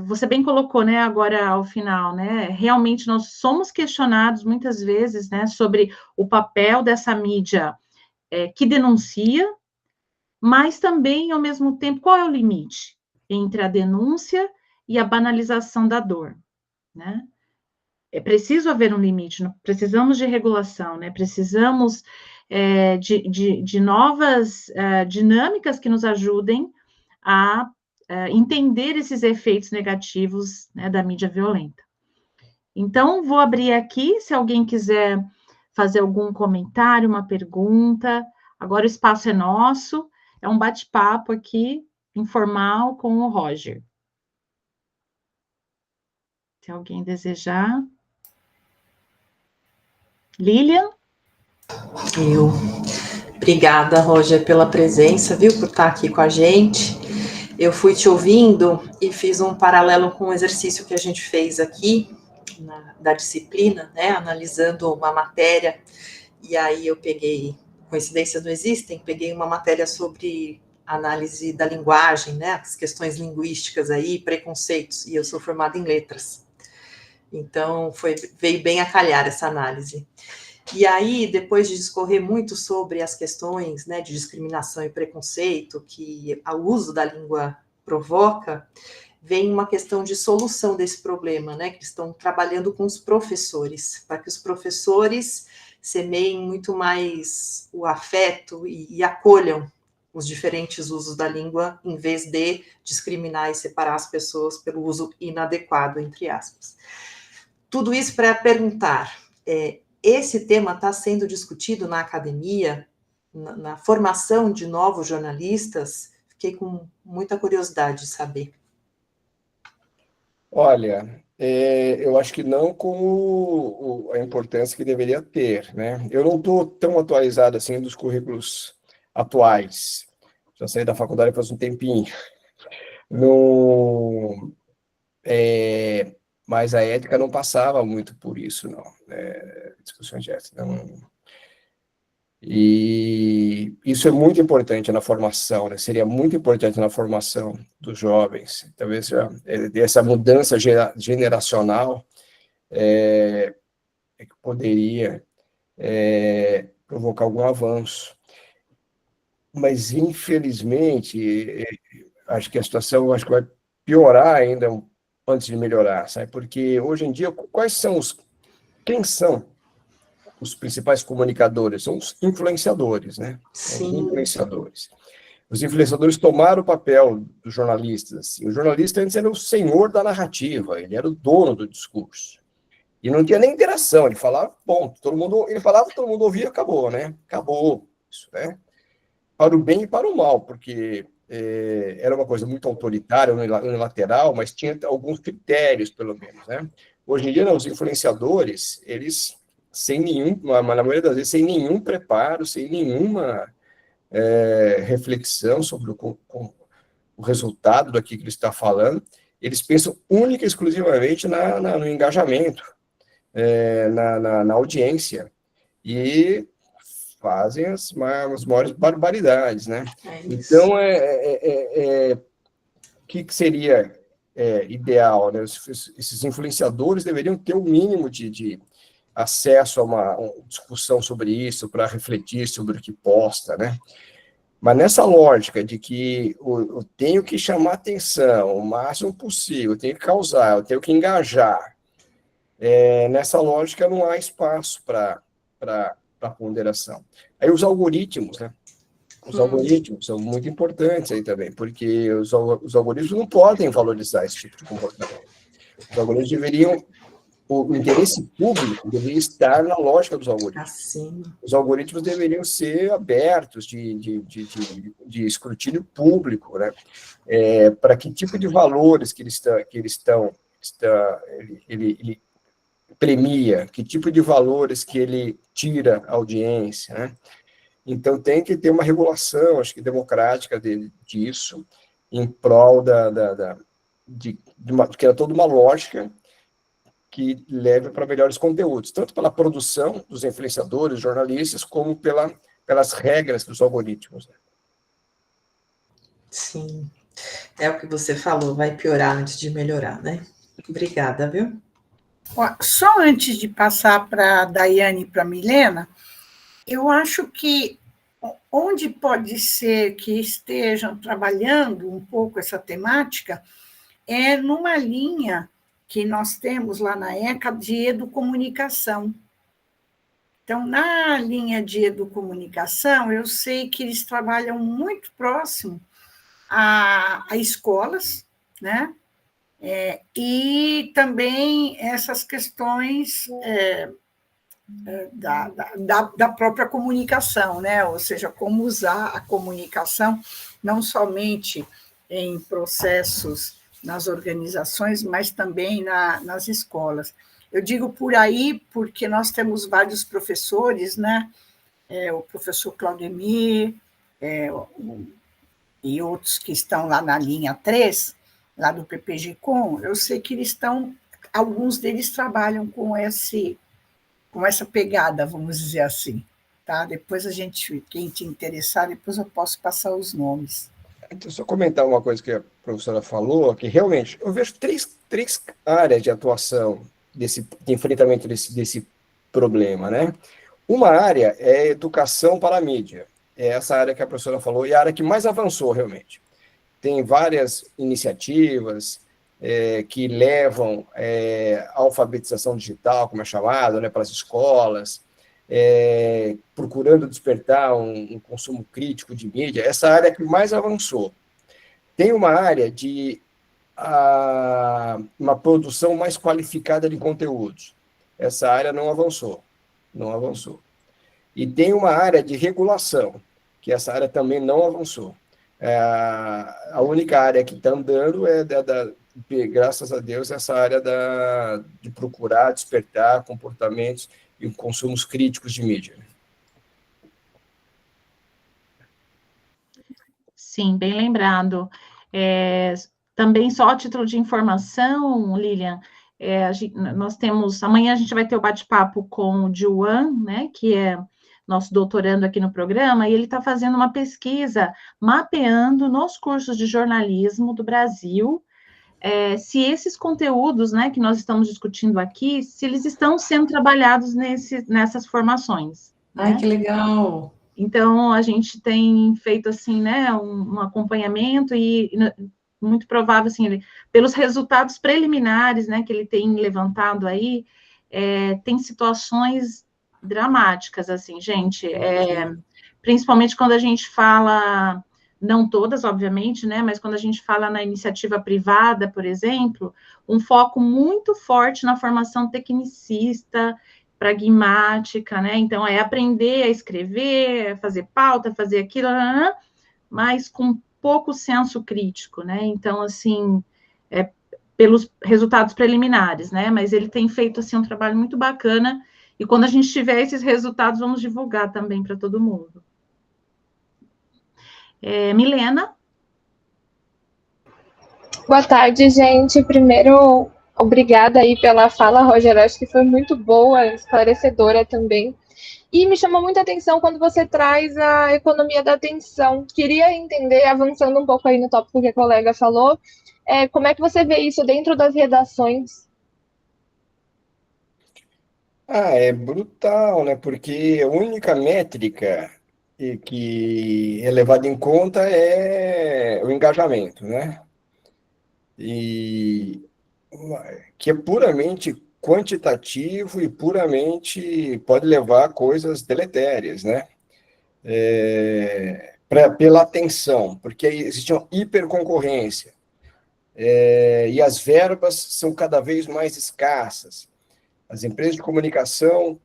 você bem colocou, né, agora ao final, né, realmente nós somos questionados muitas vezes, né, sobre o papel dessa mídia que denuncia, mas também, ao mesmo tempo, qual é o limite entre a denúncia e a banalização da dor, né? É preciso haver um limite, precisamos de regulação, né? Precisamos de novas dinâmicas que nos ajudem a entender esses efeitos negativos, né, da mídia violenta. Então, vou abrir aqui, se alguém quiser fazer algum comentário, uma pergunta. Agora o espaço é nosso, é um bate-papo aqui, informal, com o Roger. Se alguém desejar. Lilian? Obrigada, Roger, pela presença, viu, por estar aqui com a gente. Eu fui te ouvindo e fiz um paralelo com o exercício que a gente fez aqui, da disciplina, né, analisando uma matéria, e aí eu peguei, coincidências não existem, peguei uma matéria sobre análise da linguagem, né, as questões linguísticas aí, preconceitos, e eu sou formada em letras. Então, veio bem a calhar essa análise. E aí, depois de discorrer muito sobre as questões, né, de discriminação e preconceito que o uso da língua provoca, vem uma questão de solução desse problema, né, que estão trabalhando com os professores, para que os professores semeiem muito mais o afeto e acolham os diferentes usos da língua, em vez de discriminar e separar as pessoas pelo uso inadequado, entre aspas. Tudo isso para perguntar, esse tema está sendo discutido na academia, na formação de novos jornalistas? Fiquei com muita curiosidade de saber. Olha, eu acho que não com a importância que deveria ter, né? Eu não estou tão atualizado assim dos currículos atuais. Já saí da faculdade faz um tempinho. No, mas a ética não passava muito por isso, não. Discussões de ética, não. E isso é muito importante na formação, né? Seria muito importante na formação dos jovens. Talvez essa mudança generacional que poderia provocar algum avanço. Mas, infelizmente, acho que a situação acho que vai piorar ainda antes de melhorar, sabe? Porque hoje em dia, quem são os principais comunicadores? São os influenciadores, né? São os influenciadores. Os influenciadores tomaram o papel dos jornalistas. Assim. O jornalista antes era o senhor da narrativa, ele era o dono do discurso. E não tinha nem interação, ele falava, ponto. Ele falava, todo mundo ouvia, acabou, né? Acabou isso, né? Para o bem e para o mal, porque era uma coisa muito autoritária, unilateral, mas tinha alguns critérios, pelo menos, né? Hoje em dia, não, os influenciadores, eles, na maioria das vezes, sem nenhum preparo, sem nenhuma reflexão sobre o resultado daquilo que ele está falando, eles pensam única e exclusivamente no engajamento, na audiência, e fazem as maiores barbaridades, né? Então, o que seria ideal, né? Esses influenciadores deveriam ter o mínimo de acesso a uma discussão sobre isso, para refletir sobre o que posta, né? Mas nessa lógica de que eu tenho que chamar atenção o máximo possível, eu tenho que causar, eu tenho que engajar, nessa lógica não há espaço para ponderação. Aí os algoritmos, né? Os algoritmos são muito importantes aí também, porque os algoritmos não podem valorizar esse tipo de comportamento. Os algoritmos deveriam, o interesse público deveria estar na lógica dos algoritmos. Assim. Os algoritmos deveriam ser abertos de escrutínio público, né? Para que tipo de valores que ele premia, que tipo de valores que ele tira a audiência, né? Então, tem que ter uma regulação, acho que democrática disso, em prol de toda uma lógica que leve para melhores conteúdos, tanto pela produção dos influenciadores, jornalistas, como pelas regras dos algoritmos. Sim, é o que você falou, vai piorar antes de melhorar, né? Obrigada, viu? Só antes de passar para a Daiane e para a Milena, eu acho que onde pode ser que estejam trabalhando um pouco essa temática é numa linha que nós temos lá na ECA de educomunicação. Então, na linha de educomunicação, eu sei que eles trabalham muito próximo a escolas, né? E também essas questões da própria comunicação, né? Ou seja, como usar a comunicação não somente em processos nas organizações, mas também nas escolas. Eu digo por aí porque nós temos vários professores, né? O professor Claudemir, e outros que estão lá na linha 3, lá do PPG-Com, eu sei que eles estão, alguns deles trabalham com essa pegada, vamos dizer assim. Tá? Depois quem te interessar, depois eu posso passar os nomes. Então, só comentar uma coisa que a professora falou, que realmente eu vejo três áreas de atuação de enfrentamento desse problema, né? Uma área é educação para a mídia. É essa área que a professora falou e a área que mais avançou, realmente. Tem várias iniciativas que levam a alfabetização digital, como é chamado, né, para as escolas, procurando despertar um consumo crítico de mídia. Essa área é que mais avançou. Tem uma área de uma produção mais qualificada de conteúdos. Essa área não avançou. E tem uma área de regulação, que essa área também não avançou. A única área que está andando graças a Deus, essa área de procurar despertar comportamentos e consumos críticos de mídia. Sim, bem lembrado. Também só a título de informação, Lilian, nós temos, amanhã a gente vai ter o bate-papo com o Juan, né, que é nosso doutorando aqui no programa, e ele está fazendo uma pesquisa mapeando nos cursos de jornalismo do Brasil, se esses conteúdos, né, que nós estamos discutindo aqui, se eles estão sendo trabalhados nessas formações. Ai, né? que legal! Então, a gente tem feito, assim, né, um acompanhamento e muito provável, assim, pelos resultados preliminares, né, que ele tem levantado aí, tem situações dramáticas, assim, gente, principalmente quando a gente fala, não todas, obviamente, né, mas quando a gente fala na iniciativa privada, por exemplo, um foco muito forte na formação tecnicista, pragmática, né, então é aprender a escrever, fazer pauta, fazer aquilo, mas com pouco senso crítico, né, então, assim, pelos resultados preliminares, né, mas ele tem feito, assim, um trabalho muito bacana, e quando a gente tiver esses resultados, vamos divulgar também para todo mundo. Milena? Boa tarde, gente. Primeiro, obrigada aí pela fala, Roger. Acho que foi muito boa, esclarecedora também. E me chamou muita atenção quando você traz a economia da atenção. Queria entender, avançando um pouco aí no tópico que a colega falou, como é que você vê isso dentro das redações? É brutal, né? Porque a única métrica que é levada em conta é o engajamento, né? E que é puramente quantitativo e puramente pode levar a coisas deletérias, né? Pela atenção, porque existe uma hiperconcorrência, e as verbas são cada vez mais escassas. As empresas de comunicação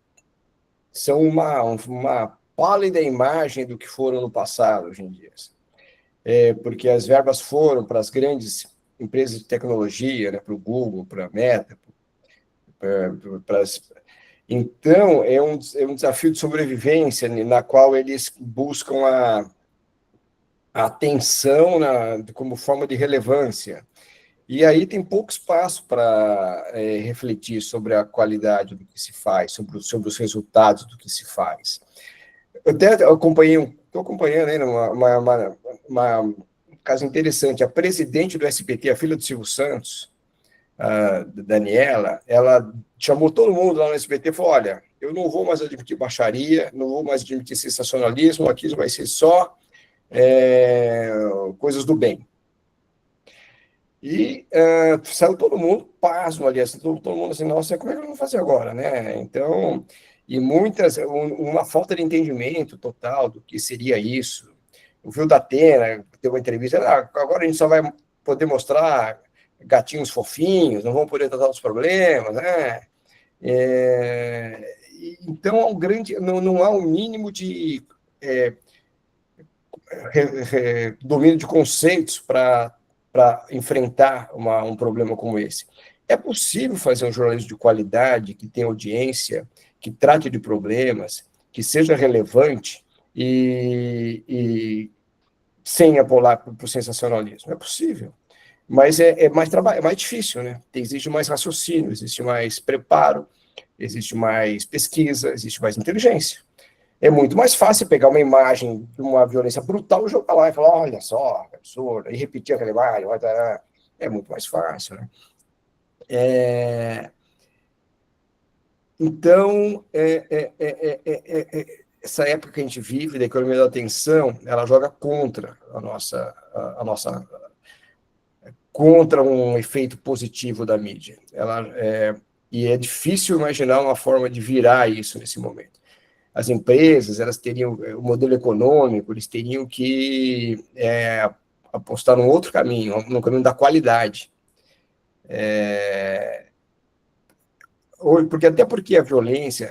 são uma pálida imagem do que foram no passado, hoje em dia. Porque as verbas foram para as grandes empresas de tecnologia, né, para o Google, para a Meta, então, é um desafio de sobrevivência na qual eles buscam a atenção como forma de relevância. E aí tem pouco espaço para refletir sobre a qualidade do que se faz, sobre os resultados do que se faz. Eu até estou acompanhando aí um caso interessante. A presidente do SBT, a filha do Silvio Santos, a Daniela, ela chamou todo mundo lá no SBT e falou: olha, eu não vou mais admitir baixaria, não vou mais admitir sensacionalismo, aqui vai ser só coisas do bem. E saiu todo mundo, pasmo ali, assim, todo mundo assim, nossa, como é que nós vamos fazer agora, né? Então, e uma falta de entendimento total do que seria isso. O Fio da Atena deu uma entrevista, agora a gente só vai poder mostrar gatinhos fofinhos, não vão poder tratar os problemas, né? Então, não há um mínimo de domínio de conceitos para enfrentar um problema como esse. É possível fazer um jornalismo de qualidade, que tenha audiência, que trate de problemas, que seja relevante e sem apelar para o sensacionalismo. É possível. Mas é mais trabalho, é mais difícil, né? Existe mais raciocínio, existe mais preparo, existe mais pesquisa, existe mais inteligência. É muito mais fácil pegar uma imagem de uma violência brutal e jogar lá e falar, olha só, que absurdo, e repetir aquela imagem, é muito mais fácil, né? Então, essa época que a gente vive, da economia da atenção, ela joga contra contra um efeito positivo da mídia. E é difícil imaginar uma forma de virar isso nesse momento. As empresas, elas teriam o modelo econômico, eles teriam que apostar num outro caminho, no caminho da qualidade. Porque a violência,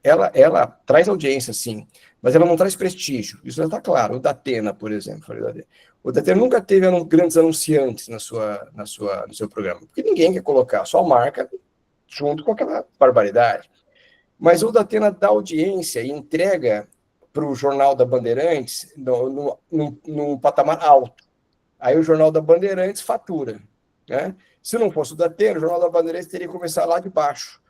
ela traz audiência, sim, mas ela não traz prestígio. Isso já está claro. O Datena, por exemplo. O Datena nunca teve grandes anunciantes no seu programa, porque ninguém quer colocar sua marca junto com aquela barbaridade. Mas o Datena dá audiência e entrega para o Jornal da Bandeirantes num patamar alto. Aí o Jornal da Bandeirantes fatura, né? Se não fosse o Datena, o Jornal da Bandeirantes teria que começar lá de baixo.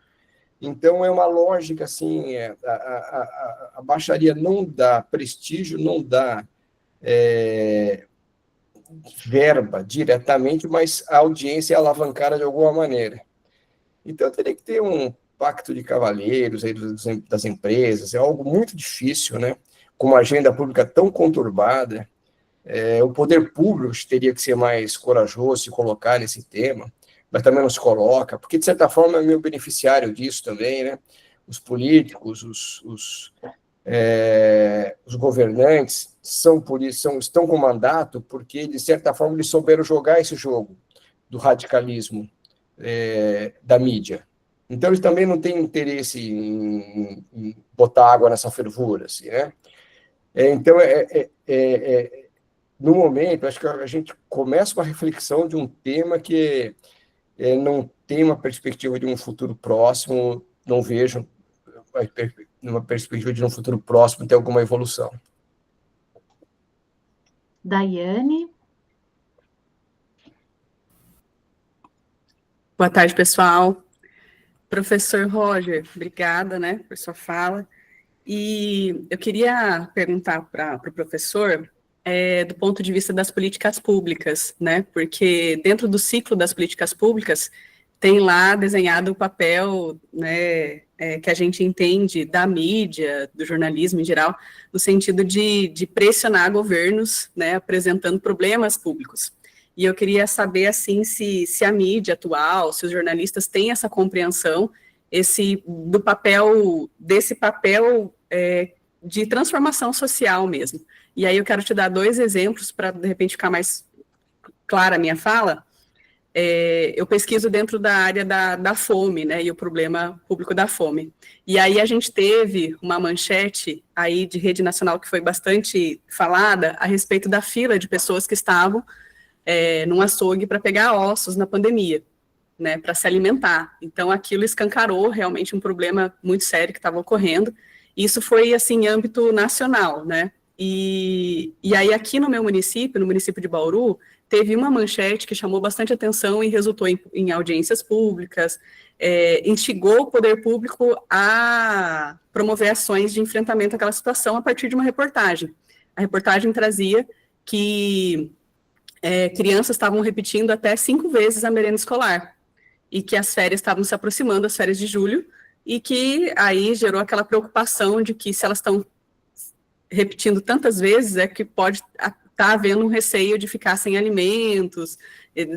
Então, é uma lógica, assim, a baixaria não dá prestígio, não dá verba diretamente, mas a audiência é alavancada de alguma maneira. Então, teria que ter um pacto de cavalheiros aí das empresas, é algo muito difícil, né? Com uma agenda pública tão conturbada, o poder público teria que ser mais corajoso, se colocar nesse tema, mas também não se coloca, porque, de certa forma, é meio beneficiário disso também, né? Os políticos, os governantes estão com mandato porque, de certa forma, eles souberam jogar esse jogo do radicalismo da mídia. Então, eles também não têm interesse em botar água nessa fervura, assim, né? Então, no momento, acho que a gente começa uma reflexão de um tema que não tem uma perspectiva de um futuro próximo, não vejo uma perspectiva de um futuro próximo ter alguma evolução. Daiane? Boa tarde, pessoal. Professor Roger, obrigada, né, por sua fala. E eu queria perguntar para o professor, do ponto de vista das políticas públicas, né, porque dentro do ciclo das políticas públicas tem lá desenhado o papel, né, que a gente entende da mídia, do jornalismo em geral, no sentido de pressionar governos, né, apresentando problemas públicos. E eu queria saber, assim, se a mídia atual, se os jornalistas têm essa compreensão, desse papel de transformação social mesmo. E aí eu quero te dar 2 exemplos para, de repente, ficar mais clara a minha fala. Eu pesquiso dentro da área da fome, né, e o problema público da fome. E aí a gente teve uma manchete aí de rede nacional que foi bastante falada a respeito da fila de pessoas que estavam num açougue para pegar ossos na pandemia, né, para se alimentar. Então, aquilo escancarou realmente um problema muito sério que estava ocorrendo. Isso foi, assim, em âmbito nacional, né? E aí, aqui no meu município, no município de Bauru, teve uma manchete que chamou bastante atenção e resultou em audiências públicas, instigou o poder público a promover ações de enfrentamento àquela situação a partir de uma reportagem. A reportagem trazia que crianças estavam repetindo até 5 vezes a merenda escolar, e que as férias estavam se aproximando, as férias de julho, e que aí gerou aquela preocupação de que se elas estão repetindo tantas vezes, que pode estar está havendo um receio de ficar sem alimentos,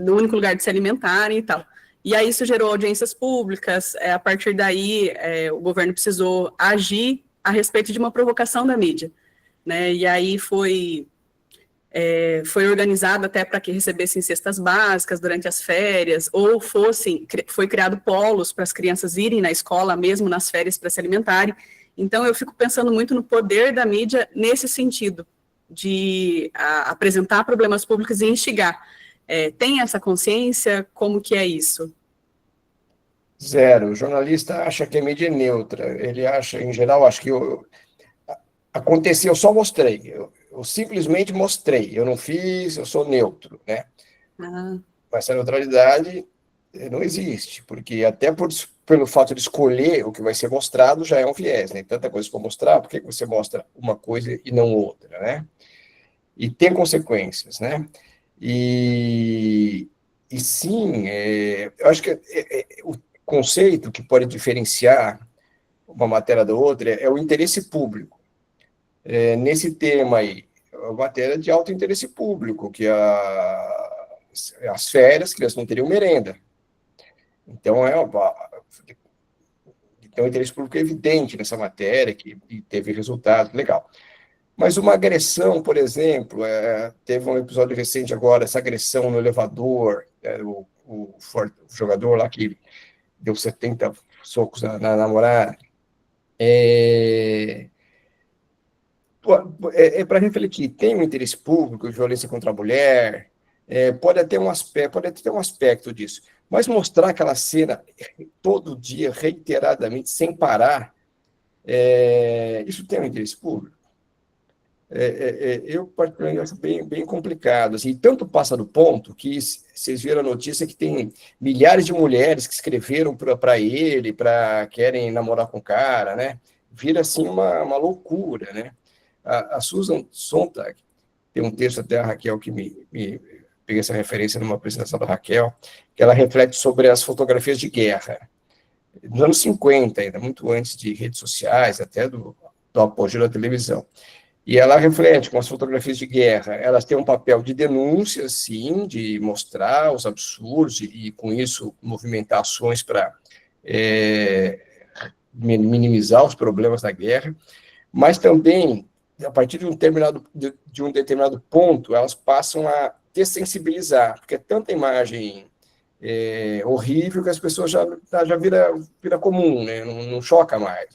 no único lugar de se alimentarem e tal. E aí isso gerou audiências públicas, a partir daí o governo precisou agir a respeito de uma provocação da mídia, né? E aí foi organizado até para que recebessem cestas básicas durante as férias, ou foi criado polos para as crianças irem na escola, mesmo nas férias, para se alimentarem. Então, eu fico pensando muito no poder da mídia nesse sentido, de apresentar problemas públicos e instigar. Tem essa consciência? Como que é isso? Zero. O jornalista acha que a mídia é neutra. Ele acha, em geral, acho que aconteceu, eu só mostrei. Eu simplesmente mostrei. Eu não fiz, eu sou neutro, né? Mas essa neutralidade não existe, porque até pelo fato de escolher o que vai ser mostrado já é um viés, né? Tanta coisa para mostrar, por que você mostra uma coisa e não outra, né? E tem consequências, né? E sim, eu acho que o conceito que pode diferenciar uma matéria da outra é o interesse público. Nesse tema aí, é uma matéria de alto interesse público, que as férias, as crianças não teriam merenda. Então, tem um interesse público evidente nessa matéria, que teve resultado, legal. Mas uma agressão, por exemplo, teve um episódio recente agora, essa agressão no elevador, o jogador lá que deu 70 socos na namorada, para refletir, tem um interesse público, violência contra a mulher, pode ter um aspecto disso, mas mostrar aquela cena todo dia, reiteradamente, sem parar, isso tem um interesse público? Eu, particularmente, acho bem complicado. Assim, tanto passa do ponto que vocês viram a notícia que tem milhares de mulheres que escreveram para ele, querem namorar com o cara, né? Vira, assim, uma loucura, né? A Susan Sontag, tem um texto até a Raquel que me peguei essa referência numa apresentação da Raquel, que ela reflete sobre as fotografias de guerra, nos anos 50 ainda, muito antes de redes sociais, até do apogeu da televisão. E ela reflete com as fotografias de guerra, elas têm um papel de denúncia, sim, de mostrar os absurdos e com isso, movimentar ações para minimizar os problemas da guerra, mas também, a partir de um determinado ponto, elas passam a dessensibilizar, porque é tanta imagem horrível que as pessoas já vira comum, né? Não choca mais,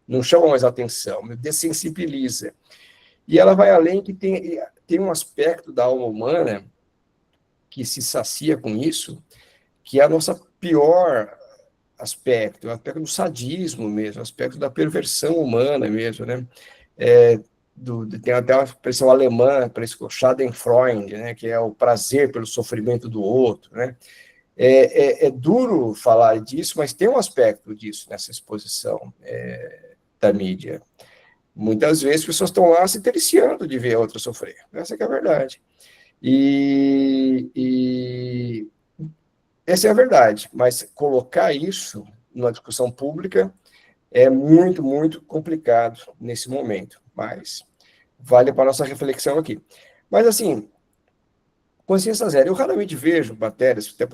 não chama mais atenção, dessensibiliza. E ela vai além, que tem um aspecto da alma humana que se sacia com isso, que é a nossa pior aspecto, o aspecto do sadismo mesmo, o aspecto da perversão humana mesmo, né? Tem até uma expressão alemã para isso, Schadenfreude, né? Que é o prazer pelo sofrimento do outro, né? É duro falar disso, mas tem um aspecto disso nessa exposição da mídia. Muitas vezes as pessoas estão lá se deliciando de ver a outra sofrer. Essa que é a verdade. E essa é a verdade, mas colocar isso numa discussão pública é muito, muito complicado nesse momento, mas vale para a nossa reflexão aqui. Mas, assim, consciência zero, eu raramente vejo matérias, até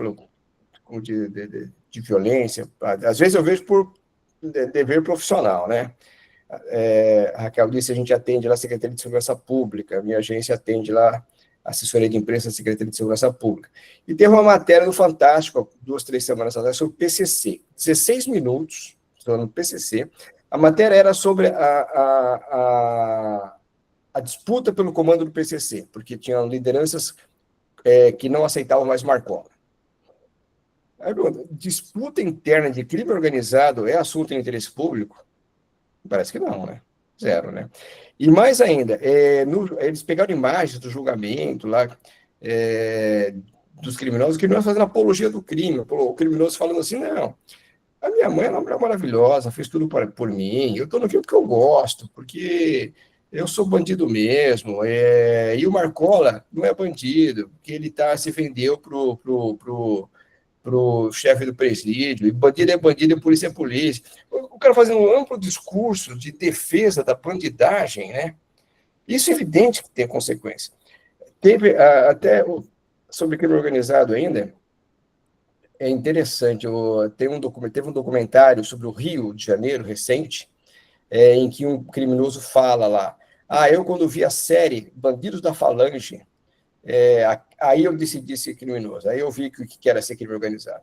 de violência, às vezes eu vejo por dever profissional, né? A Raquel disse, a gente atende lá a Secretaria de Segurança Pública, minha agência atende lá a assessoria de imprensa da Secretaria de Segurança Pública. E teve uma matéria no Fantástico, 2, 3 semanas atrás, sobre o PCC. 16 minutos, no PCC. A matéria era sobre a disputa pelo comando do PCC, porque tinham lideranças que não aceitavam mais Marcola. Aí, disputa interna de crime organizado é assunto de interesse público? Parece que não, né? Zero, né? E mais ainda, eles pegaram imagens do julgamento lá, dos criminosos fazendo apologia do crime, o criminoso falando assim, não, a minha mãe é uma mulher maravilhosa, fez tudo por mim, eu estou no filme porque eu gosto, porque eu sou bandido mesmo, e o Marcola não é bandido, porque ele se vendeu pro chefe do presídio, e bandido é bandido, e polícia é polícia. O cara fazendo um amplo discurso de defesa da bandidagem, né? Isso é evidente que tem consequência. Teve até sobre crime organizado ainda, é interessante, teve um documentário sobre o Rio de Janeiro, recente, em que um criminoso fala lá, eu quando vi a série Bandidos da Falange, aí eu decidi ser criminoso, aí eu vi que era ser crime organizado.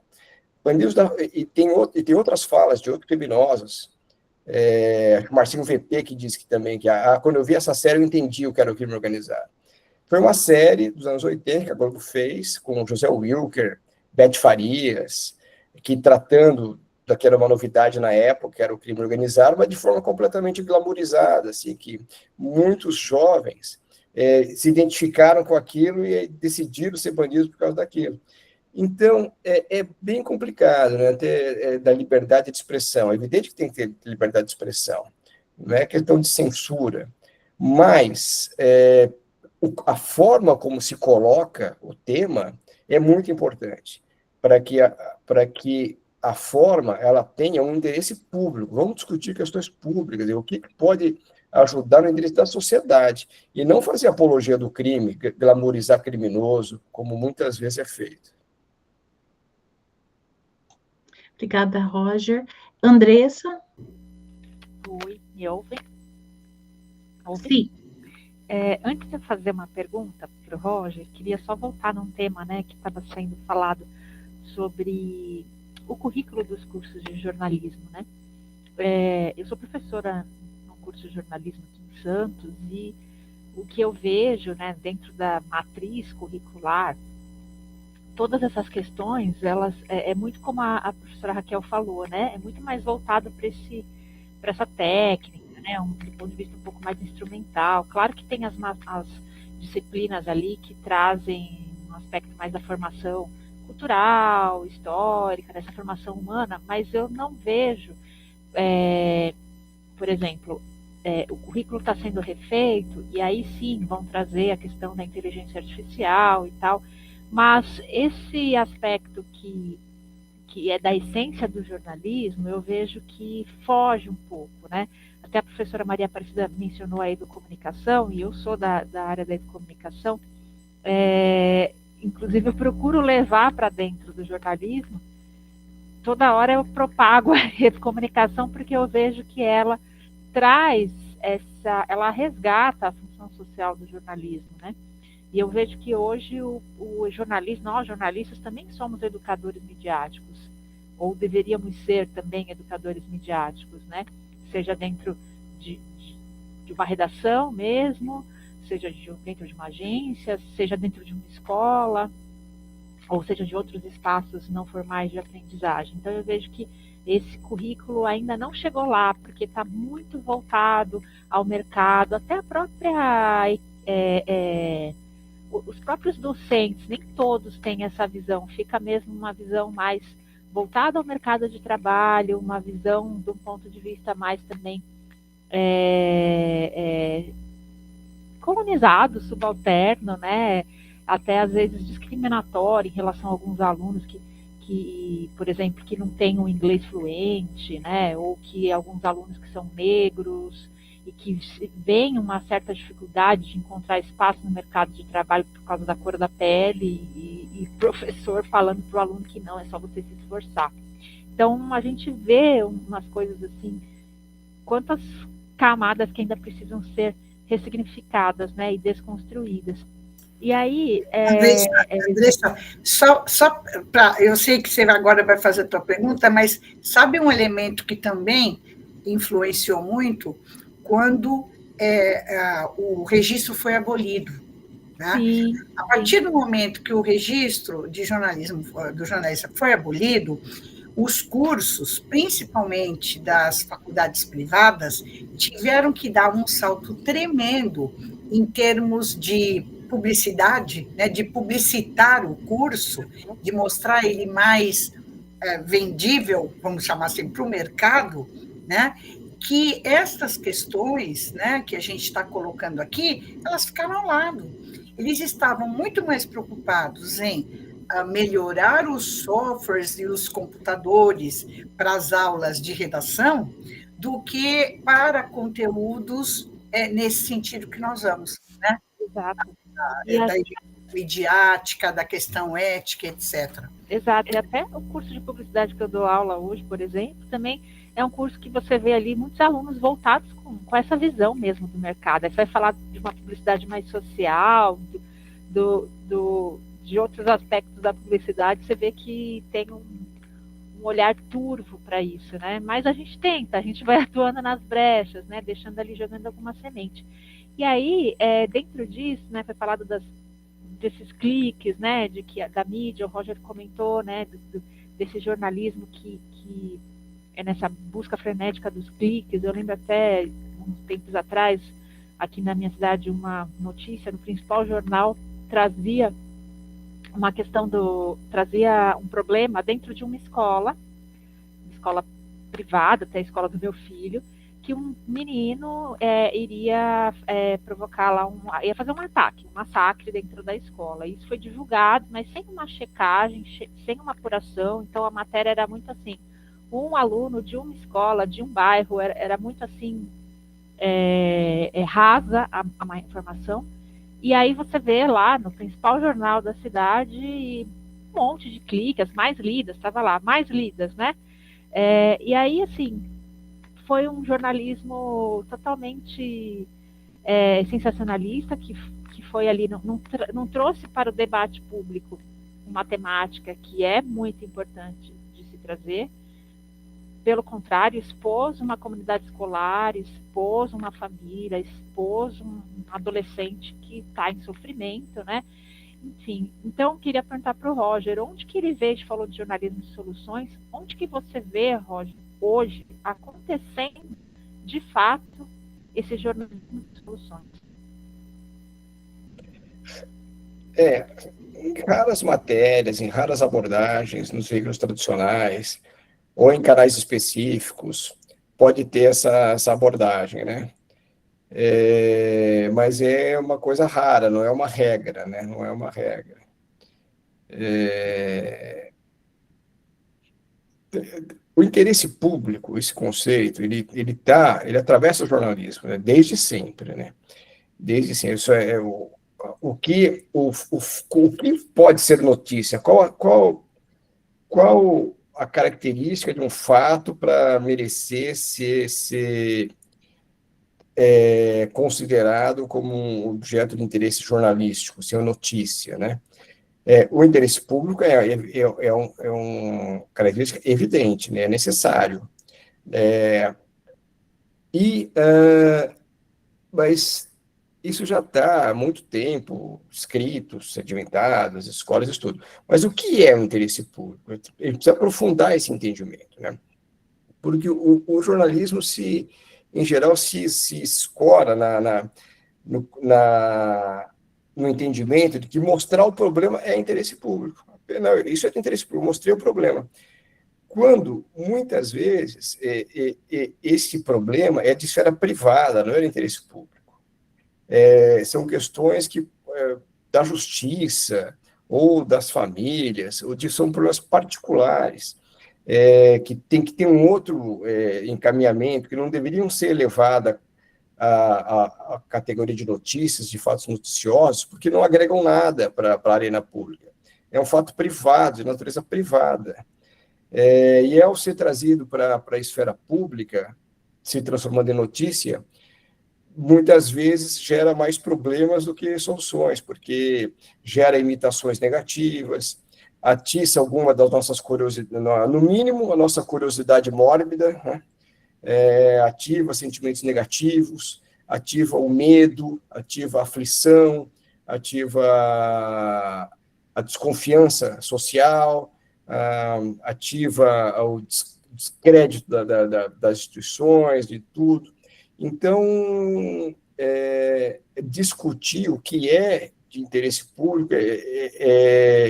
E tem outras falas de outros criminosos, Marcinho VP que diz que também, quando eu vi essa série eu entendi o que era o crime organizado. Foi uma série dos anos 80 que a Globo fez, com José Wilker, Bete Farias, que tratando daquela uma novidade na época, que era o crime organizado, mas de forma completamente glamourizada, assim, que muitos jovens se identificaram com aquilo e decidiram ser bandidos por causa daquilo. Então, é bem complicado, né, da liberdade de expressão. É evidente que tem que ter liberdade de expressão, não é questão de censura, mas a forma como se coloca o tema é muito importante, para que a forma ela tenha um interesse público. Vamos discutir questões públicas, o que pode ajudar no interesse da sociedade, e não fazer apologia do crime, glamourizar criminoso, como muitas vezes é feito. Obrigada, Roger. Andressa? Oi, me ouvem? Sim. Antes de eu fazer uma pergunta para o Roger, queria só voltar num tema, né, que estava sendo falado sobre o currículo dos cursos de jornalismo, né? Eu sou professora no curso de jornalismo aqui em Santos e o que eu vejo, né, dentro da matriz curricular, todas essas questões, elas é muito como a professora Raquel falou, né? É muito mais voltado para essa técnica, né? Do ponto de vista um pouco mais instrumental. Claro que tem as disciplinas ali que trazem um aspecto mais da formação cultural, histórica, dessa formação humana, mas eu não vejo, por exemplo, o currículo está sendo refeito, e aí sim vão trazer a questão da inteligência artificial e tal, mas esse aspecto que é da essência do jornalismo, eu vejo que foge um pouco, né? Até a professora Maria Aparecida mencionou a educomunicação, e eu sou da área da educomunicação, inclusive eu procuro levar para dentro do jornalismo, toda hora eu propago a educomunicação, porque eu vejo que ela traz ela resgata a função social do jornalismo, né? E eu vejo que hoje nós jornalistas também somos educadores midiáticos, ou deveríamos ser também educadores midiáticos, né? Seja dentro de uma redação mesmo, seja dentro de uma agência, seja dentro de uma escola, ou seja de outros espaços não formais de aprendizagem. Então eu vejo que esse currículo ainda não chegou lá, porque está muito voltado ao mercado, até a própria... os próprios docentes, nem todos têm essa visão, fica mesmo uma visão mais voltada ao mercado de trabalho, uma visão de um ponto de vista mais também colonizado, subalterno, né? Até às vezes discriminatório em relação a alguns alunos que, por exemplo, que não têm um inglês fluente, né? Ou que alguns alunos que são negros e que veem uma certa dificuldade de encontrar espaço no mercado de trabalho por causa da cor da pele, e professor falando para o aluno que não, é só você se esforçar. Então, a gente vê umas coisas assim, quantas camadas que ainda precisam ser ressignificadas, né, e desconstruídas. E aí... Andressa, só para... Eu sei que você agora vai fazer a tua pergunta, mas sabe um elemento que também influenciou muito quando o registro foi abolido? Né? Sim, a partir do momento que o registro de jornalismo do jornalista foi abolido, os cursos, principalmente das faculdades privadas, tiveram que dar um salto tremendo em termos de publicidade, né, de publicitar o curso, de mostrar ele mais vendível, vamos chamar assim, para o mercado, né, que estas questões, né, que a gente está colocando aqui, elas ficaram ao lado. Eles estavam muito mais preocupados em melhorar os softwares e os computadores para as aulas de redação do que para conteúdos nesse sentido que nós vamos, né? Exato. Da midiática, da questão ética, etc. Exato, e até o curso de publicidade que eu dou aula hoje, por exemplo, também é um curso que você vê ali muitos alunos voltados com essa visão mesmo do mercado. Aí você vai falar de uma publicidade mais social, de outros aspectos da publicidade, você vê que tem um olhar turvo para isso, né? Mas a gente tenta, a gente vai atuando nas brechas, né? Deixando ali, jogando alguma semente. E aí, dentro disso, né, foi falado desses cliques, né, da mídia, o Roger comentou, né, desse jornalismo que é nessa busca frenética dos cliques. Eu lembro até, uns tempos atrás, aqui na minha cidade, uma notícia no principal jornal trazia uma questão trazia um problema dentro de uma escola privada, até a escola do meu filho, que um menino iria provocar lá ia fazer um massacre dentro da escola. Isso foi divulgado, mas sem uma checagem, sem uma apuração. Então a matéria era muito assim, um aluno de uma escola, de um bairro, era muito assim, rasa a informação. E aí você vê lá no principal jornal da cidade um monte de cliques, as mais lidas, estava lá, mais lidas, né? E aí, assim, foi um jornalismo totalmente sensacionalista, que foi ali, não trouxe para o debate público uma temática que é muito importante de se trazer. Pelo contrário, expôs uma comunidade escolar, expôs uma família, expôs um adolescente que está em sofrimento, né? Enfim, então queria perguntar para o Roger, onde que ele vê, a gente falou de jornalismo de soluções, onde que você vê, Roger, hoje, acontecendo, de fato, esse jornalismo de soluções? Em raras matérias, em raras abordagens, nos veículos tradicionais, ou em canais específicos, pode ter essa abordagem, né? Mas é uma coisa rara, não é uma regra, né? Não é uma regra. O interesse público, esse conceito, ele atravessa o jornalismo, né? Desde sempre, né? Desde sempre. Isso o que pode ser notícia? Qual a característica de um fato para merecer ser considerado como um objeto de interesse jornalístico, ser uma notícia, né? O interesse público é uma característica evidente, né? É necessário. Mas isso já está há muito tempo escrito, sedimentado, as escolas estudam. Mas o que é o interesse público? Ele precisa aprofundar esse entendimento, né? Porque o jornalismo, em geral, se escora no entendimento de que mostrar o problema é interesse público. Não, isso é de interesse público, mostrei o problema. Quando, muitas vezes, esse problema é de esfera privada, não é de interesse público. São questões da justiça, ou das famílias, são problemas particulares, que tem que ter um outro encaminhamento, que não deveriam ser levados à categoria de notícias, de fatos noticiosos, porque não agregam nada para a arena pública. É um fato privado, de natureza privada. E ao ser trazido para a esfera pública, se transformando em notícia, muitas vezes gera mais problemas do que soluções, porque gera imitações negativas, atiça alguma das nossas curiosidades, no mínimo, a nossa curiosidade mórbida, né? Ativa sentimentos negativos, ativa o medo, ativa a aflição, ativa a desconfiança social, ativa o descrédito das instituições, de tudo. Então, discutir o que é de interesse público,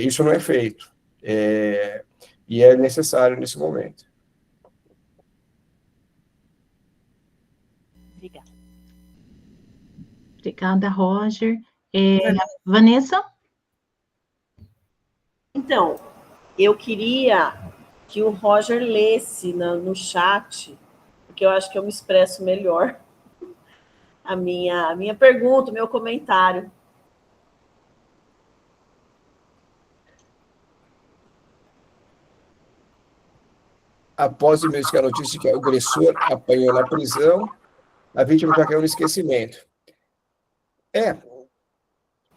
isso não é feito. E é necessário nesse momento. Obrigada. Obrigada, Roger. Vanessa? Então, eu queria que o Roger lesse no chat, porque eu acho que eu me expresso melhor, a minha pergunta, o meu comentário. Após investigar a notícia de que o agressor apanhou na prisão, a vítima já caiu no esquecimento.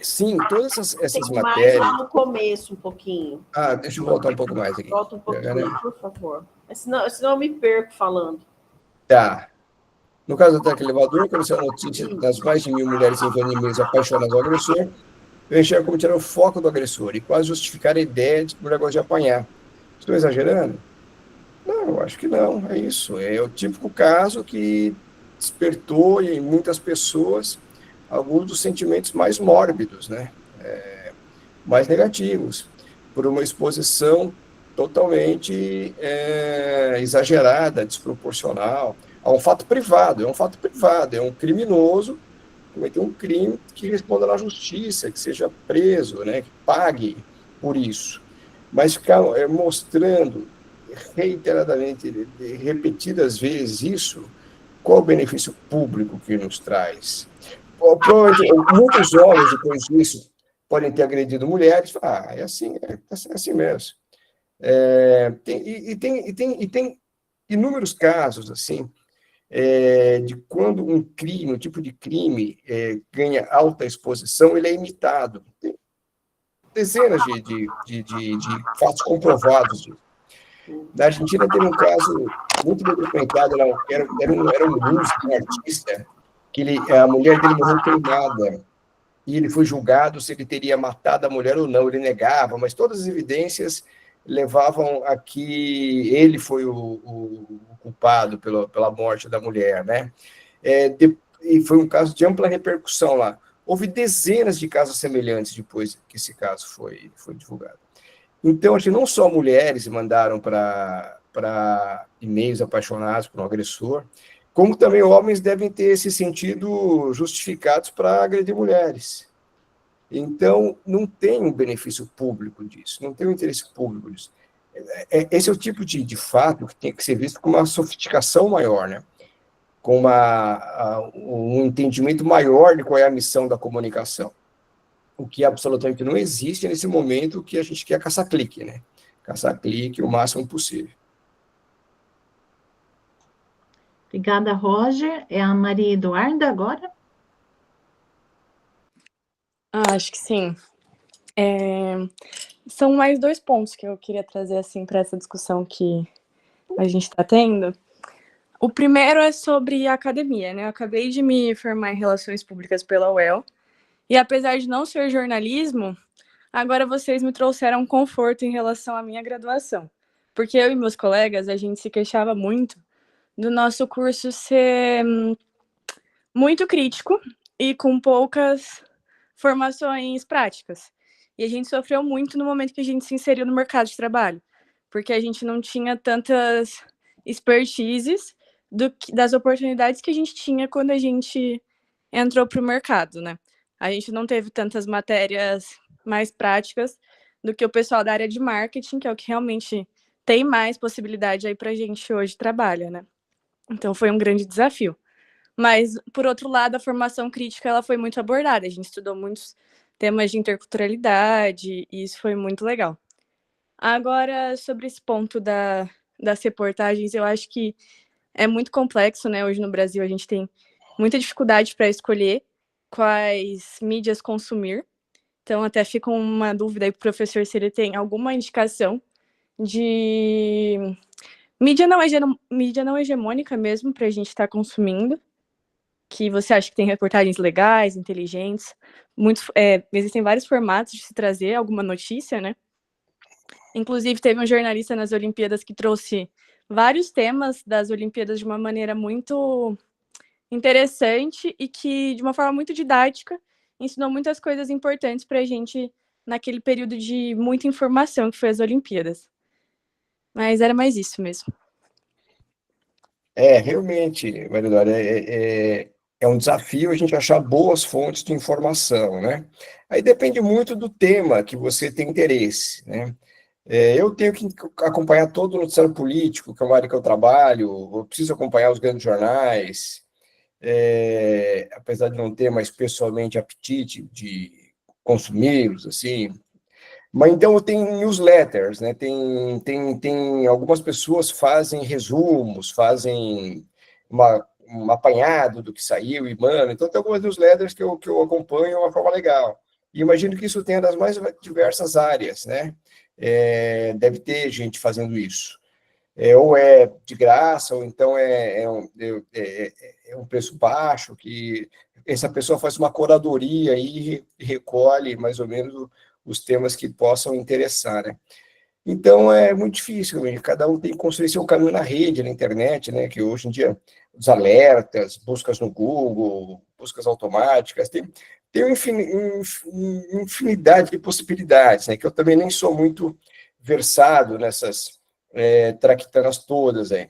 Sim, todas essas Tem mais matérias... lá no começo, um pouquinho. Deixa eu voltar um pouco mais aqui. Volta um pouquinho, por favor. Senão eu me perco falando. Tá. No caso do ataque elevador, quando saiu a notícia das mais de 1.000 mulheres em e-mails apaixonadas ao agressor, eu enxergo como tirar o foco do agressor e quase justificar a ideia de que o negócio de apanhar. Estou exagerando? Não, eu acho que não, é isso. É o típico caso que despertou em muitas pessoas alguns dos sentimentos mais mórbidos, né? Mais negativos, por uma exposição totalmente exagerada, desproporcional, a um fato privado. É um criminoso cometeu um crime que responda na justiça, que seja preso, né, que pague por isso. Mas ficar mostrando reiteradamente, repetidas vezes isso, qual o benefício público que nos traz? Provavelmente, muitos homens, depois disso, podem ter agredido mulheres, é assim mesmo. Tem inúmeros casos, assim, de quando um crime, um tipo de crime ganha alta exposição, ele é imitado. Tem dezenas de fatos comprovados disso. Na Argentina teve um caso muito bem documentado, era um músico, um artista, que a mulher dele morreu queimada, e ele foi julgado se ele teria matado a mulher ou não, ele negava, mas todas as evidências levavam a que ele foi o culpado pela morte da mulher, né? E foi um caso de ampla repercussão lá. Houve dezenas de casos semelhantes depois que esse caso foi divulgado. Então, acho que não só mulheres mandaram para e-mails apaixonados por um agressor, como também homens devem ter se sentido justificados para agredir mulheres. Então, não tem um benefício público disso, não tem um interesse público disso. Esse é o tipo de fato que tem que ser visto com uma sofisticação maior, né? Com um entendimento maior de qual é a missão da comunicação. O que absolutamente não existe nesse momento que a gente quer caçar clique, né? Caçar clique o máximo possível. Obrigada, Roger. É a Maria Eduarda agora? Acho que sim. São mais 2 pontos que eu queria trazer assim, para essa discussão que a gente está tendo. O primeiro é sobre a academia, né? Eu acabei de me formar em Relações Públicas pela UEL, e apesar de não ser jornalismo, agora vocês me trouxeram conforto em relação à minha graduação. Porque eu e meus colegas, a gente se queixava muito do nosso curso ser muito crítico e com poucas formações práticas. E a gente sofreu muito no momento que a gente se inseriu no mercado de trabalho, porque a gente não tinha tantas expertises das oportunidades que a gente tinha quando a gente entrou para o mercado, né? A gente não teve tantas matérias mais práticas do que o pessoal da área de marketing, que é o que realmente tem mais possibilidade aí para a gente hoje trabalha, né? Então foi um grande desafio. Mas, por outro lado, a formação crítica ela foi muito abordada. A gente estudou muitos temas de interculturalidade, e isso foi muito legal. Agora, sobre esse ponto das reportagens, eu acho que é muito complexo, né? Hoje no Brasil a gente tem muita dificuldade para escolher quais mídias consumir. Então, até fica uma dúvida aí para o professor se ele tem alguma indicação de mídia não hegemônica mesmo para a gente estar consumindo, que você acha que tem reportagens legais, inteligentes. Existem vários formatos de se trazer alguma notícia, né? Inclusive, teve um jornalista nas Olimpíadas que trouxe vários temas das Olimpíadas de uma maneira muito interessante e que, de uma forma muito didática, ensinou muitas coisas importantes para a gente naquele período de muita informação que foi as Olimpíadas. Mas era mais isso mesmo. Realmente, Maridora, é um desafio a gente achar boas fontes de informação, né? Aí depende muito do tema que você tem interesse, né? Eu tenho que acompanhar todo o noticiário político, que é uma área que eu trabalho, eu preciso acompanhar os grandes jornais, apesar de não ter mais pessoalmente apetite de consumi-los, assim. Mas então tem newsletters, né? Tem algumas pessoas fazem resumos, fazem um apanhado do que saiu e mano. Então tem algumas newsletters que eu acompanho de uma forma legal. E imagino que isso tenha das mais diversas áreas, né? Deve ter gente fazendo isso. Ou é de graça, ou então é um preço baixo, que essa pessoa faz uma curadoria e recolhe mais ou menos os temas que possam interessar, né? Então, é muito difícil, cada um tem que construir seu caminho na rede, na internet, né? Que hoje em dia, os alertas, buscas no Google, buscas automáticas, tem uma infinidade de possibilidades, né? Que eu também nem sou muito versado nessas traquitanas todas aí.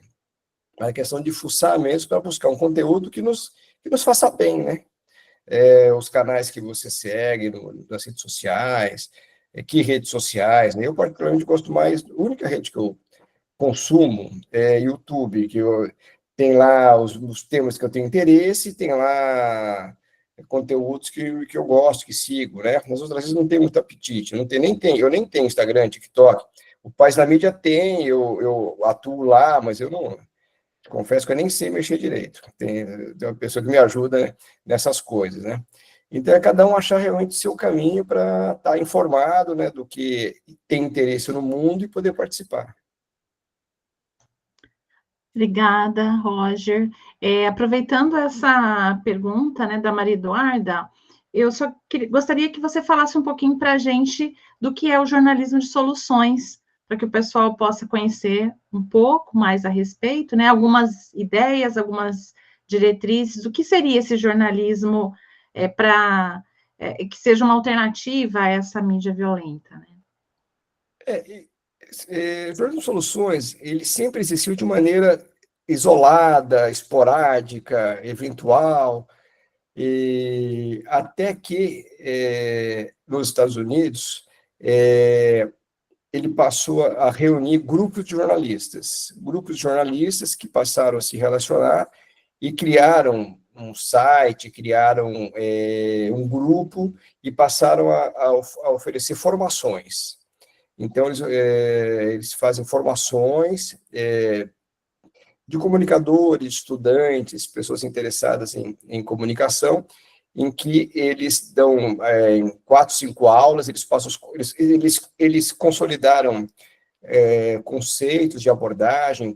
A questão de fuçar mesmo para buscar um conteúdo que nos faça bem, né? Os canais que você segue nas redes sociais, que redes sociais, né? Eu particularmente gosto mais, a única rede que eu consumo é YouTube, que tem lá os temas que eu tenho interesse, tem lá conteúdos que eu gosto, que sigo, né? Nas outras vezes não tem muito apetite, eu nem tenho Instagram, TikTok. O Paz da Mídia tem, eu atuo lá, mas eu não, confesso que eu nem sei mexer direito. Tem uma pessoa que me ajuda nessas coisas, né? Então, é cada um achar realmente o seu caminho para estar informado, né, do que tem interesse no mundo e poder participar. Obrigada, Roger. Aproveitando essa pergunta, né, da Maria Eduarda, eu só gostaria que você falasse um pouquinho para a gente do que é o jornalismo de soluções, para que o pessoal possa conhecer um pouco mais a respeito, né, algumas ideias, algumas diretrizes, o que seria esse jornalismo para que seja uma alternativa a essa mídia violenta, né? Jornalismo de soluções, ele sempre existiu de maneira isolada, esporádica, eventual, e até que nos Estados Unidos ele passou a reunir grupos de jornalistas que passaram a se relacionar e criaram um site, criaram um grupo e passaram a oferecer formações. Então, eles fazem formações de comunicadores, estudantes, pessoas interessadas em comunicação, em que eles dão em 4, 5 aulas, eles consolidaram conceitos de abordagem,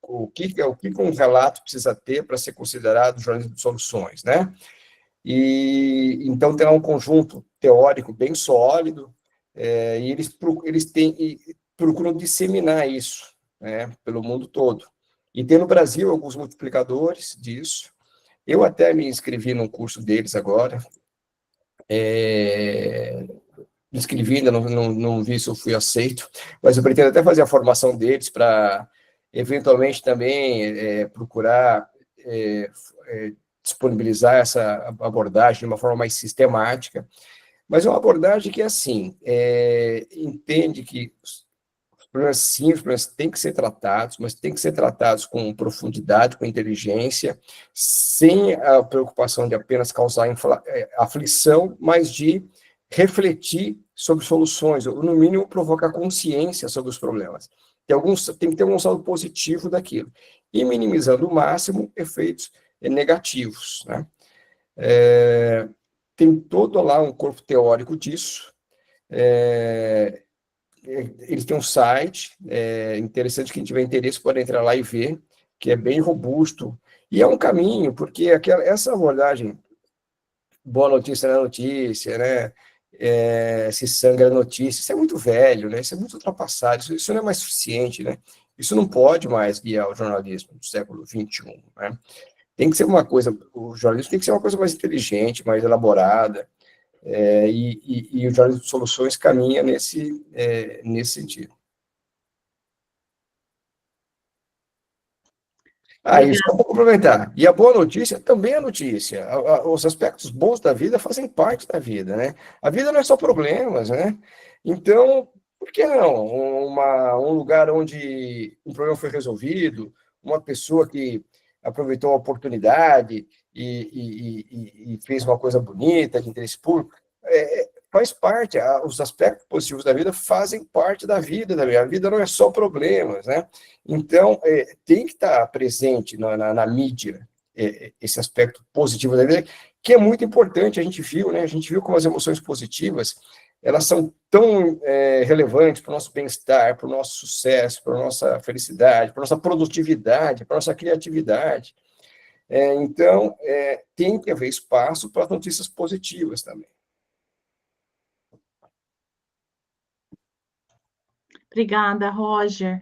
o que um relato precisa ter para ser considerado jornalismo de soluções, né? E então tem lá um conjunto teórico bem sólido, e eles procuram disseminar isso, né, pelo mundo todo. E tem no Brasil alguns multiplicadores disso. Eu até me inscrevi num curso deles agora. Me inscrevi, ainda não vi se eu fui aceito, mas eu pretendo até fazer a formação deles para, eventualmente, também procurar disponibilizar essa abordagem de uma forma mais sistemática. Mas é uma abordagem que, assim, entende que os problemas simples, os problemas têm que ser tratados, mas têm que ser tratados com profundidade, com inteligência, sem a preocupação de apenas causar aflição, mas de refletir sobre soluções, ou, no mínimo, provocar consciência sobre os problemas. Tem que ter um saldo positivo daquilo, e minimizando o máximo efeitos negativos, né? Tem todo lá um corpo teórico disso. Eles têm um site, interessante, quem tiver interesse pode entrar lá e ver, que é bem robusto, e é um caminho, porque essa abordagem, boa notícia na notícia, né? Se sangra a notícia, isso é muito velho, né? Isso é muito ultrapassado, isso não é mais suficiente, né? Isso não pode mais guiar o jornalismo do século XXI, né? Tem que ser o jornalismo tem que ser uma coisa mais inteligente, mais elaborada, e o jornalismo de soluções caminha nesse sentido. Isso eu vou complementar. E a boa notícia também é notícia. Os aspectos bons da vida fazem parte da vida, né? A vida não é só problemas, né? Então, por que não? Um lugar onde um problema foi resolvido, uma pessoa que aproveitou a oportunidade e fez uma coisa bonita, de interesse público. Faz parte, os aspectos positivos da vida fazem parte da vida também. A vida não é só problemas, né? Então, tem que estar presente na mídia esse aspecto positivo da vida, que é muito importante. A gente viu, né? A gente viu como as emoções positivas, elas são tão relevantes para o nosso bem-estar, para o nosso sucesso, para a nossa felicidade, para a nossa produtividade, para a nossa criatividade. Então, tem que haver espaço para notícias positivas também. Obrigada, Roger.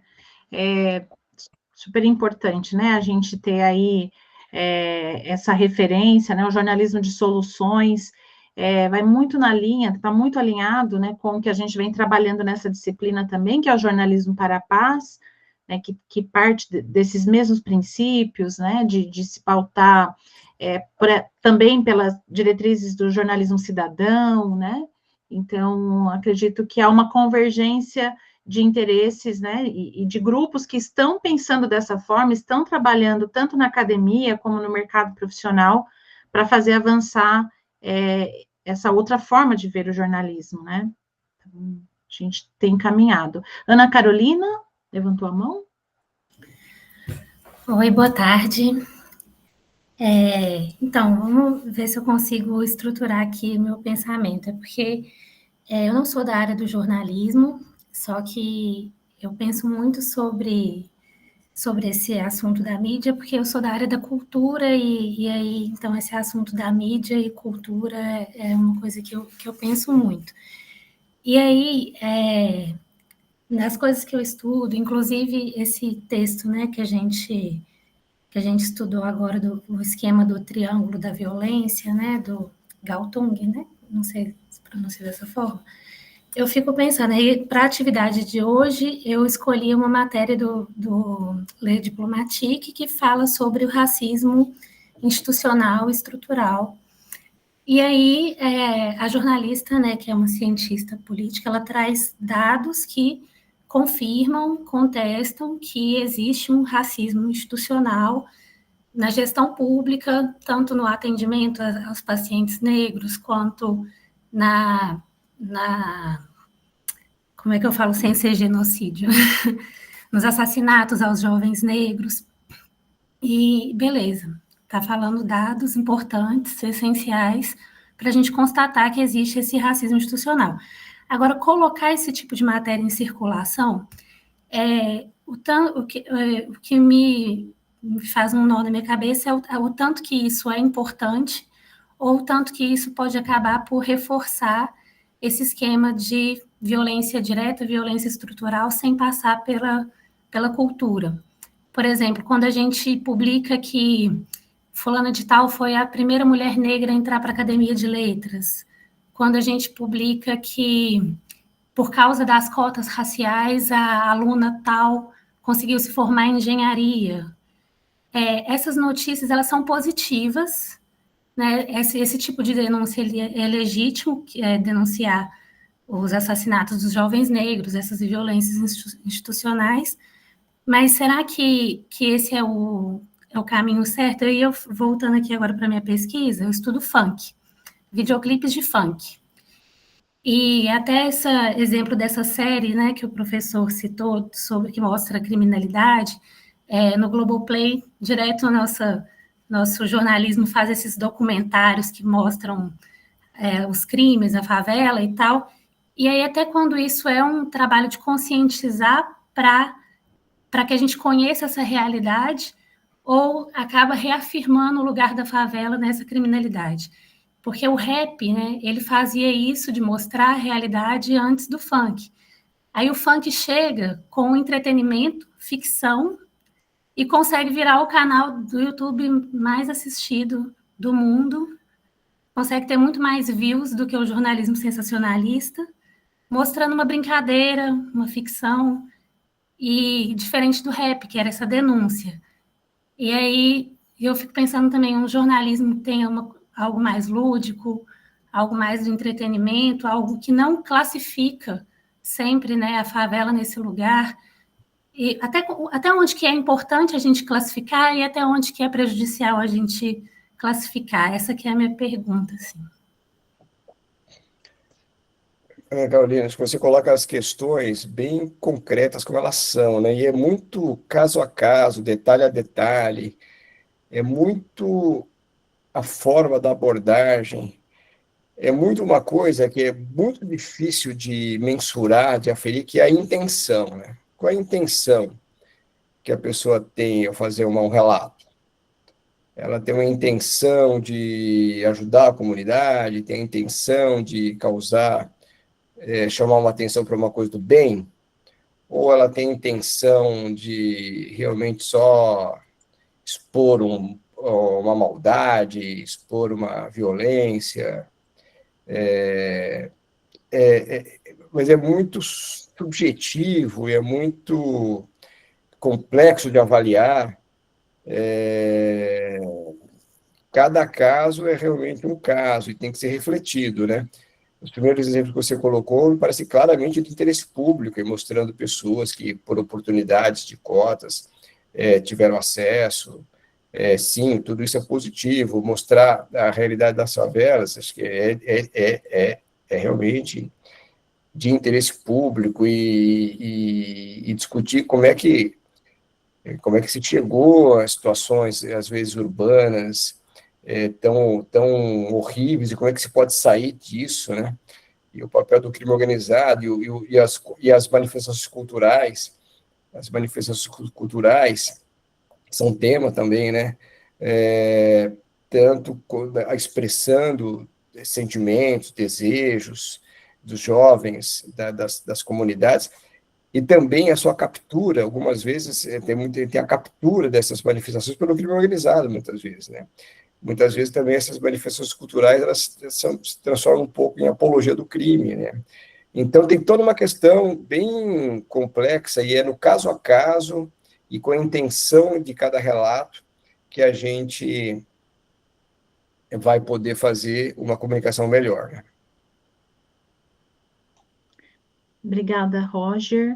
Super importante, né, a gente ter aí essa referência, né, o jornalismo de soluções, vai muito na linha, está muito alinhado, né, com o que a gente vem trabalhando nessa disciplina também, que é o jornalismo para a paz, né, que parte desses mesmos princípios, né, de se pautar também pelas diretrizes do jornalismo cidadão, né, então, acredito que há uma convergência de interesses, né, e de grupos que estão pensando dessa forma, estão trabalhando tanto na academia como no mercado profissional para fazer avançar essa outra forma de ver o jornalismo, né? Então, a gente tem caminhado. Ana Carolina, levantou a mão? Oi, boa tarde. Então, vamos ver se eu consigo estruturar aqui o meu pensamento, porque eu não sou da área do jornalismo, só que eu penso muito sobre esse assunto da mídia, porque eu sou da área da cultura, e aí, então, esse assunto da mídia e cultura é uma coisa que eu penso muito. E aí, nas coisas que eu estudo, inclusive esse texto, né, que a gente estudou agora, do esquema do triângulo da violência, né, do Galtung, né, não sei se pronuncia dessa forma, eu fico pensando, aí para a atividade de hoje, eu escolhi uma matéria do Le Diplomatique, que fala sobre o racismo institucional e estrutural. E aí, a jornalista, né, que é uma cientista política, ela traz dados que confirmam, contestam que existe um racismo institucional na gestão pública, tanto no atendimento aos pacientes negros, quanto como é que eu falo sem ser genocídio? Nos assassinatos aos jovens negros. E beleza, está falando dados importantes, essenciais, para a gente constatar que existe esse racismo institucional. Agora, colocar esse tipo de matéria em circulação, o que me faz um nó na minha cabeça é o tanto que isso é importante, ou o tanto que isso pode acabar por reforçar esse esquema de violência direta, violência estrutural, sem passar pela cultura. Por exemplo, quando a gente publica que fulana de tal foi a primeira mulher negra a entrar para a Academia de Letras, quando a gente publica que, por causa das cotas raciais, a aluna tal conseguiu se formar em engenharia. Essas notícias, elas são positivas, né? Esse tipo de denúncia é legítimo, que é denunciar os assassinatos dos jovens negros, essas violências institucionais, mas será que esse é o caminho certo? Eu voltando aqui agora para a minha pesquisa, eu estudo funk, videoclipes de funk. E até esse exemplo dessa série, né, que o professor citou, sobre que mostra a criminalidade, no Globoplay, direto nosso jornalismo faz esses documentários que mostram os crimes, a favela e tal. E aí, até quando isso é um trabalho de conscientizar para que a gente conheça essa realidade, ou acaba reafirmando o lugar da favela nessa criminalidade. Porque o rap, né, ele fazia isso de mostrar a realidade antes do funk. Aí o funk chega com entretenimento, ficção, e consegue virar o canal do YouTube mais assistido do mundo, consegue ter muito mais views do que o jornalismo sensacionalista, mostrando uma brincadeira, uma ficção, e diferente do rap, que era essa denúncia. E aí eu fico pensando também, um jornalismo que tenha algo mais lúdico, algo mais de entretenimento, algo que não classifica sempre, né, a favela nesse lugar. E até onde que é importante a gente classificar e até onde que é prejudicial a gente classificar? Essa que é a minha pergunta, assim. Carolina, acho que você coloca as questões bem concretas como elas são, né? E é muito caso a caso, detalhe a detalhe, é muito a forma da abordagem, é muito uma coisa que é muito difícil de mensurar, de aferir, que é a intenção, né? Qual é a intenção que a pessoa tem ao fazer um relato? Ela tem uma intenção de ajudar a comunidade, tem a intenção de causar, chamar uma atenção para uma coisa do bem, ou ela tem intenção de realmente só expor uma maldade, expor uma violência, mas é muito subjetivo, é muito complexo de avaliar. Cada caso é realmente um caso e tem que ser refletido, né? Os primeiros exemplos que você colocou me parece claramente de interesse público, e mostrando pessoas que, por oportunidades de cotas, tiveram acesso. Sim, tudo isso é positivo. Mostrar a realidade das favelas, acho que é realmente de interesse público, e discutir como é que se chegou a situações, às vezes, urbanas, tão horríveis, e como é que se pode sair disso, né? E o papel do crime organizado e as manifestações culturais. As manifestações culturais são tema também, né? Tanto expressando sentimentos, desejos dos jovens, das comunidades, e também a sua captura. Algumas vezes tem a captura dessas manifestações pelo crime organizado, muitas vezes, né? Muitas vezes também essas manifestações culturais, elas se transformam um pouco em apologia do crime, né? Então tem toda uma questão bem complexa, e é no caso a caso e com a intenção de cada relato que a gente vai poder fazer uma comunicação melhor, né? Obrigada, Roger.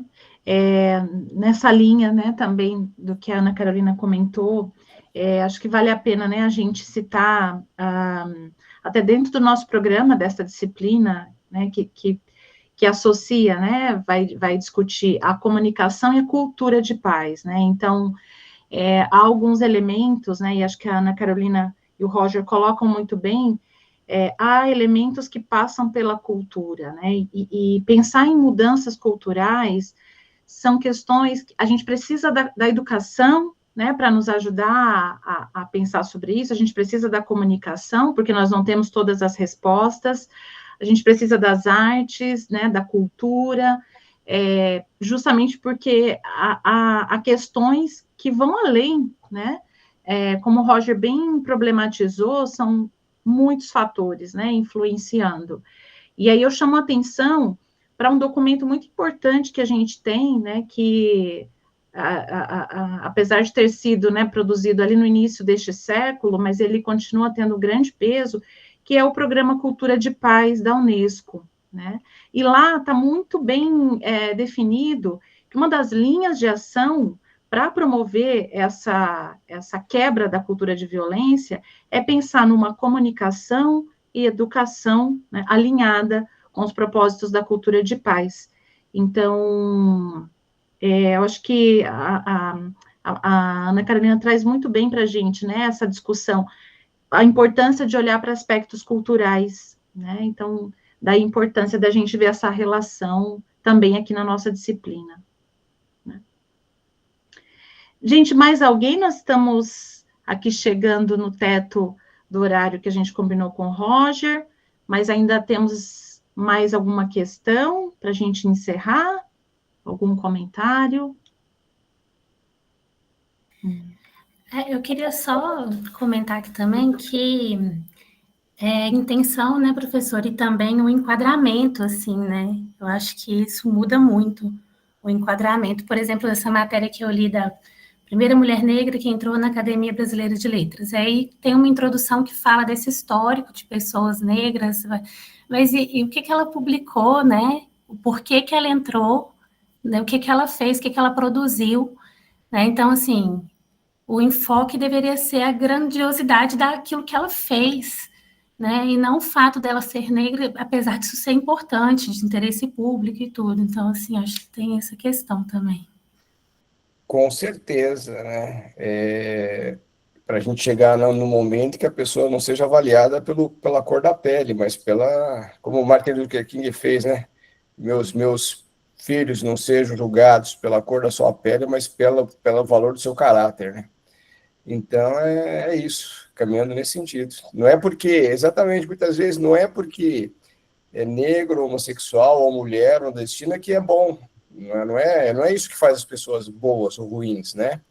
Nessa linha, né, também do que a Ana Carolina comentou, acho que vale a pena, né, a gente citar, até dentro do nosso programa, dessa disciplina, né, que associa, né, vai discutir a comunicação e a cultura de paz, né? Então, há alguns elementos, né, e acho que a Ana Carolina e o Roger colocam muito bem. Há elementos que passam pela cultura, né? E pensar em mudanças culturais são questões que a gente precisa da educação, né, para nos ajudar a pensar sobre isso. A gente precisa da comunicação, porque nós não temos todas as respostas. A gente precisa das artes, né, da cultura, justamente porque há questões que vão além, né? Como o Roger bem problematizou, são muitos fatores, né, influenciando. E aí eu chamo a atenção para um documento muito importante que a gente tem, né, que, apesar de ter sido, né, produzido ali no início deste século, mas ele continua tendo grande peso, que é o Programa Cultura de Paz da Unesco, né? E lá está muito bem definido que uma das linhas de ação para promover essa quebra da cultura de violência é pensar numa comunicação e educação, né, alinhada com os propósitos da cultura de paz. Então, eu acho que a Ana Carolina traz muito bem para a gente, né, essa discussão, a importância de olhar para aspectos culturais, né? Então, daí a importância da gente ver essa relação também aqui na nossa disciplina. Gente, mais alguém? Nós estamos aqui chegando no teto do horário que a gente combinou com o Roger, mas ainda temos mais alguma questão para a gente encerrar? Algum comentário? Eu queria só comentar aqui também que intenção, né, professor, e também o enquadramento, assim, né? Eu acho que isso muda muito, o enquadramento. Por exemplo, essa matéria que eu li da primeira mulher negra que entrou na Academia Brasileira de Letras. Aí tem uma introdução que fala desse histórico de pessoas negras, mas e o que ela publicou, né? O porquê que ela entrou, né, o que que ela fez, o que que ela produziu, né? Então, assim, o enfoque deveria ser a grandiosidade daquilo que ela fez, né? E não o fato dela ser negra, apesar disso ser importante, de interesse público e tudo. Então, assim, acho que tem essa questão também. Com certeza, né? Para a gente chegar no momento que a pessoa não seja avaliada pela cor da pele, mas como o Martin Luther King fez, né? Meus filhos não sejam julgados pela cor da sua pele, mas pelo valor do seu caráter, né? Então, é isso, caminhando nesse sentido. Não é porque, exatamente, muitas vezes, não é porque é negro, homossexual ou mulher nordestina que é bom. Não é isso que faz as pessoas boas ou ruins, né?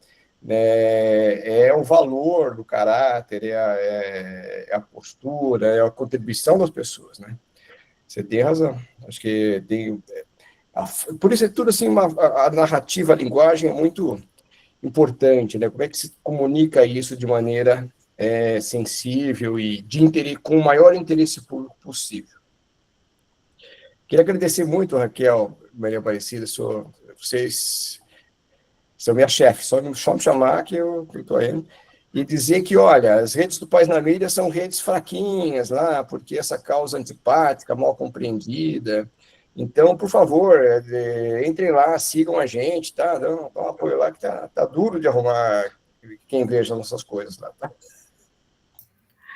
É o valor do caráter, é a postura, é a contribuição das pessoas, né? Você tem razão. Acho que tem... Por isso é tudo assim, a narrativa, a linguagem é muito importante, né? Como é que se comunica isso de maneira sensível e com o maior interesse público possível. Queria agradecer muito, Raquel, Maria Aparecida, vocês são minha chefe, só me chamar que eu estou indo, e dizer que, olha, as redes do Paz na Mídia são redes fraquinhas lá, porque essa causa antipática, mal compreendida. Então, por favor, entrem lá, sigam a gente, tá? Dá um apoio lá, que tá duro de arrumar quem veja nossas coisas lá, tá?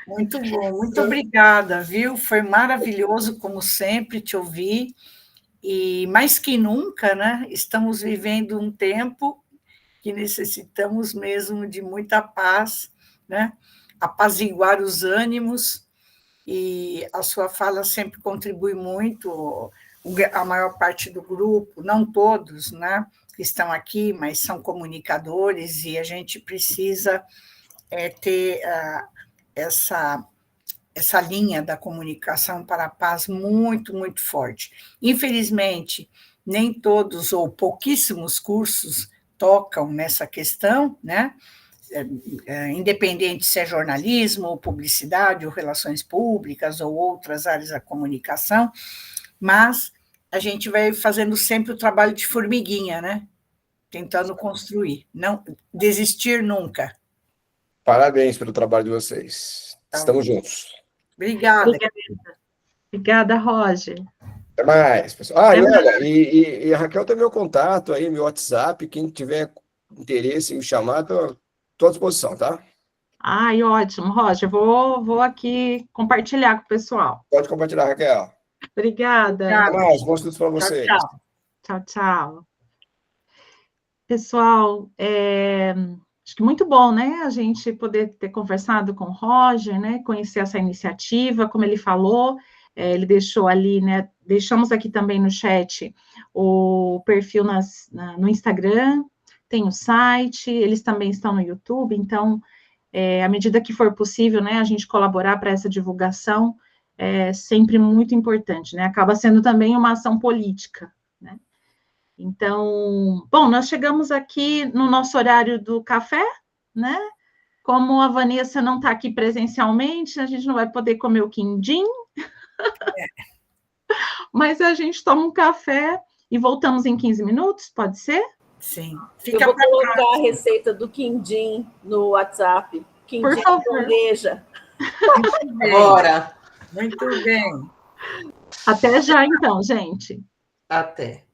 Muito bom, muito obrigada, viu? Foi maravilhoso, como sempre, te ouvir. E mais que nunca, né? Estamos vivendo um tempo que necessitamos mesmo de muita paz, né? Apaziguar os ânimos, e a sua fala sempre contribui muito. A maior parte do grupo, não todos, né, que estão aqui, mas são comunicadores, e a gente precisa ter essa linha da comunicação para a paz muito, muito forte. Infelizmente, nem todos ou pouquíssimos cursos tocam nessa questão, né? Independente se é jornalismo, ou publicidade, ou relações públicas, ou outras áreas da comunicação, mas a gente vai fazendo sempre o trabalho de formiguinha, né? Tentando construir, não desistir nunca. Parabéns pelo trabalho de vocês. Estamos juntos. Obrigada. Obrigada, Roger. Até mais, pessoal. E olha, e a Raquel tem meu contato aí, meu WhatsApp, quem tiver interesse em me chamar, estou à disposição, tá? Ai, ótimo, Roger. Vou aqui compartilhar com o pessoal. Pode compartilhar, Raquel. Obrigada. Até mais, bons estudos para vocês. Tchau. Tchau, tchau. Pessoal, acho que muito bom, né, a gente poder ter conversado com o Roger, né, conhecer essa iniciativa, como ele falou, ele deixou ali, né, deixamos aqui também no chat o perfil no Instagram, tem o site, eles também estão no YouTube, então, à medida que for possível, né, a gente colaborar para essa divulgação é sempre muito importante, né, acaba sendo também uma ação política, né. Então, bom, nós chegamos aqui no nosso horário do café, né? Como a Vanessa não está aqui presencialmente, a gente não vai poder comer o quindim, mas a gente toma um café e voltamos em 15 minutos, pode ser? Sim. Eu vou colocar a receita do quindim no WhatsApp. Quindim por favor. Bandeja. Bora. Muito bem. Até já, então, gente. Até.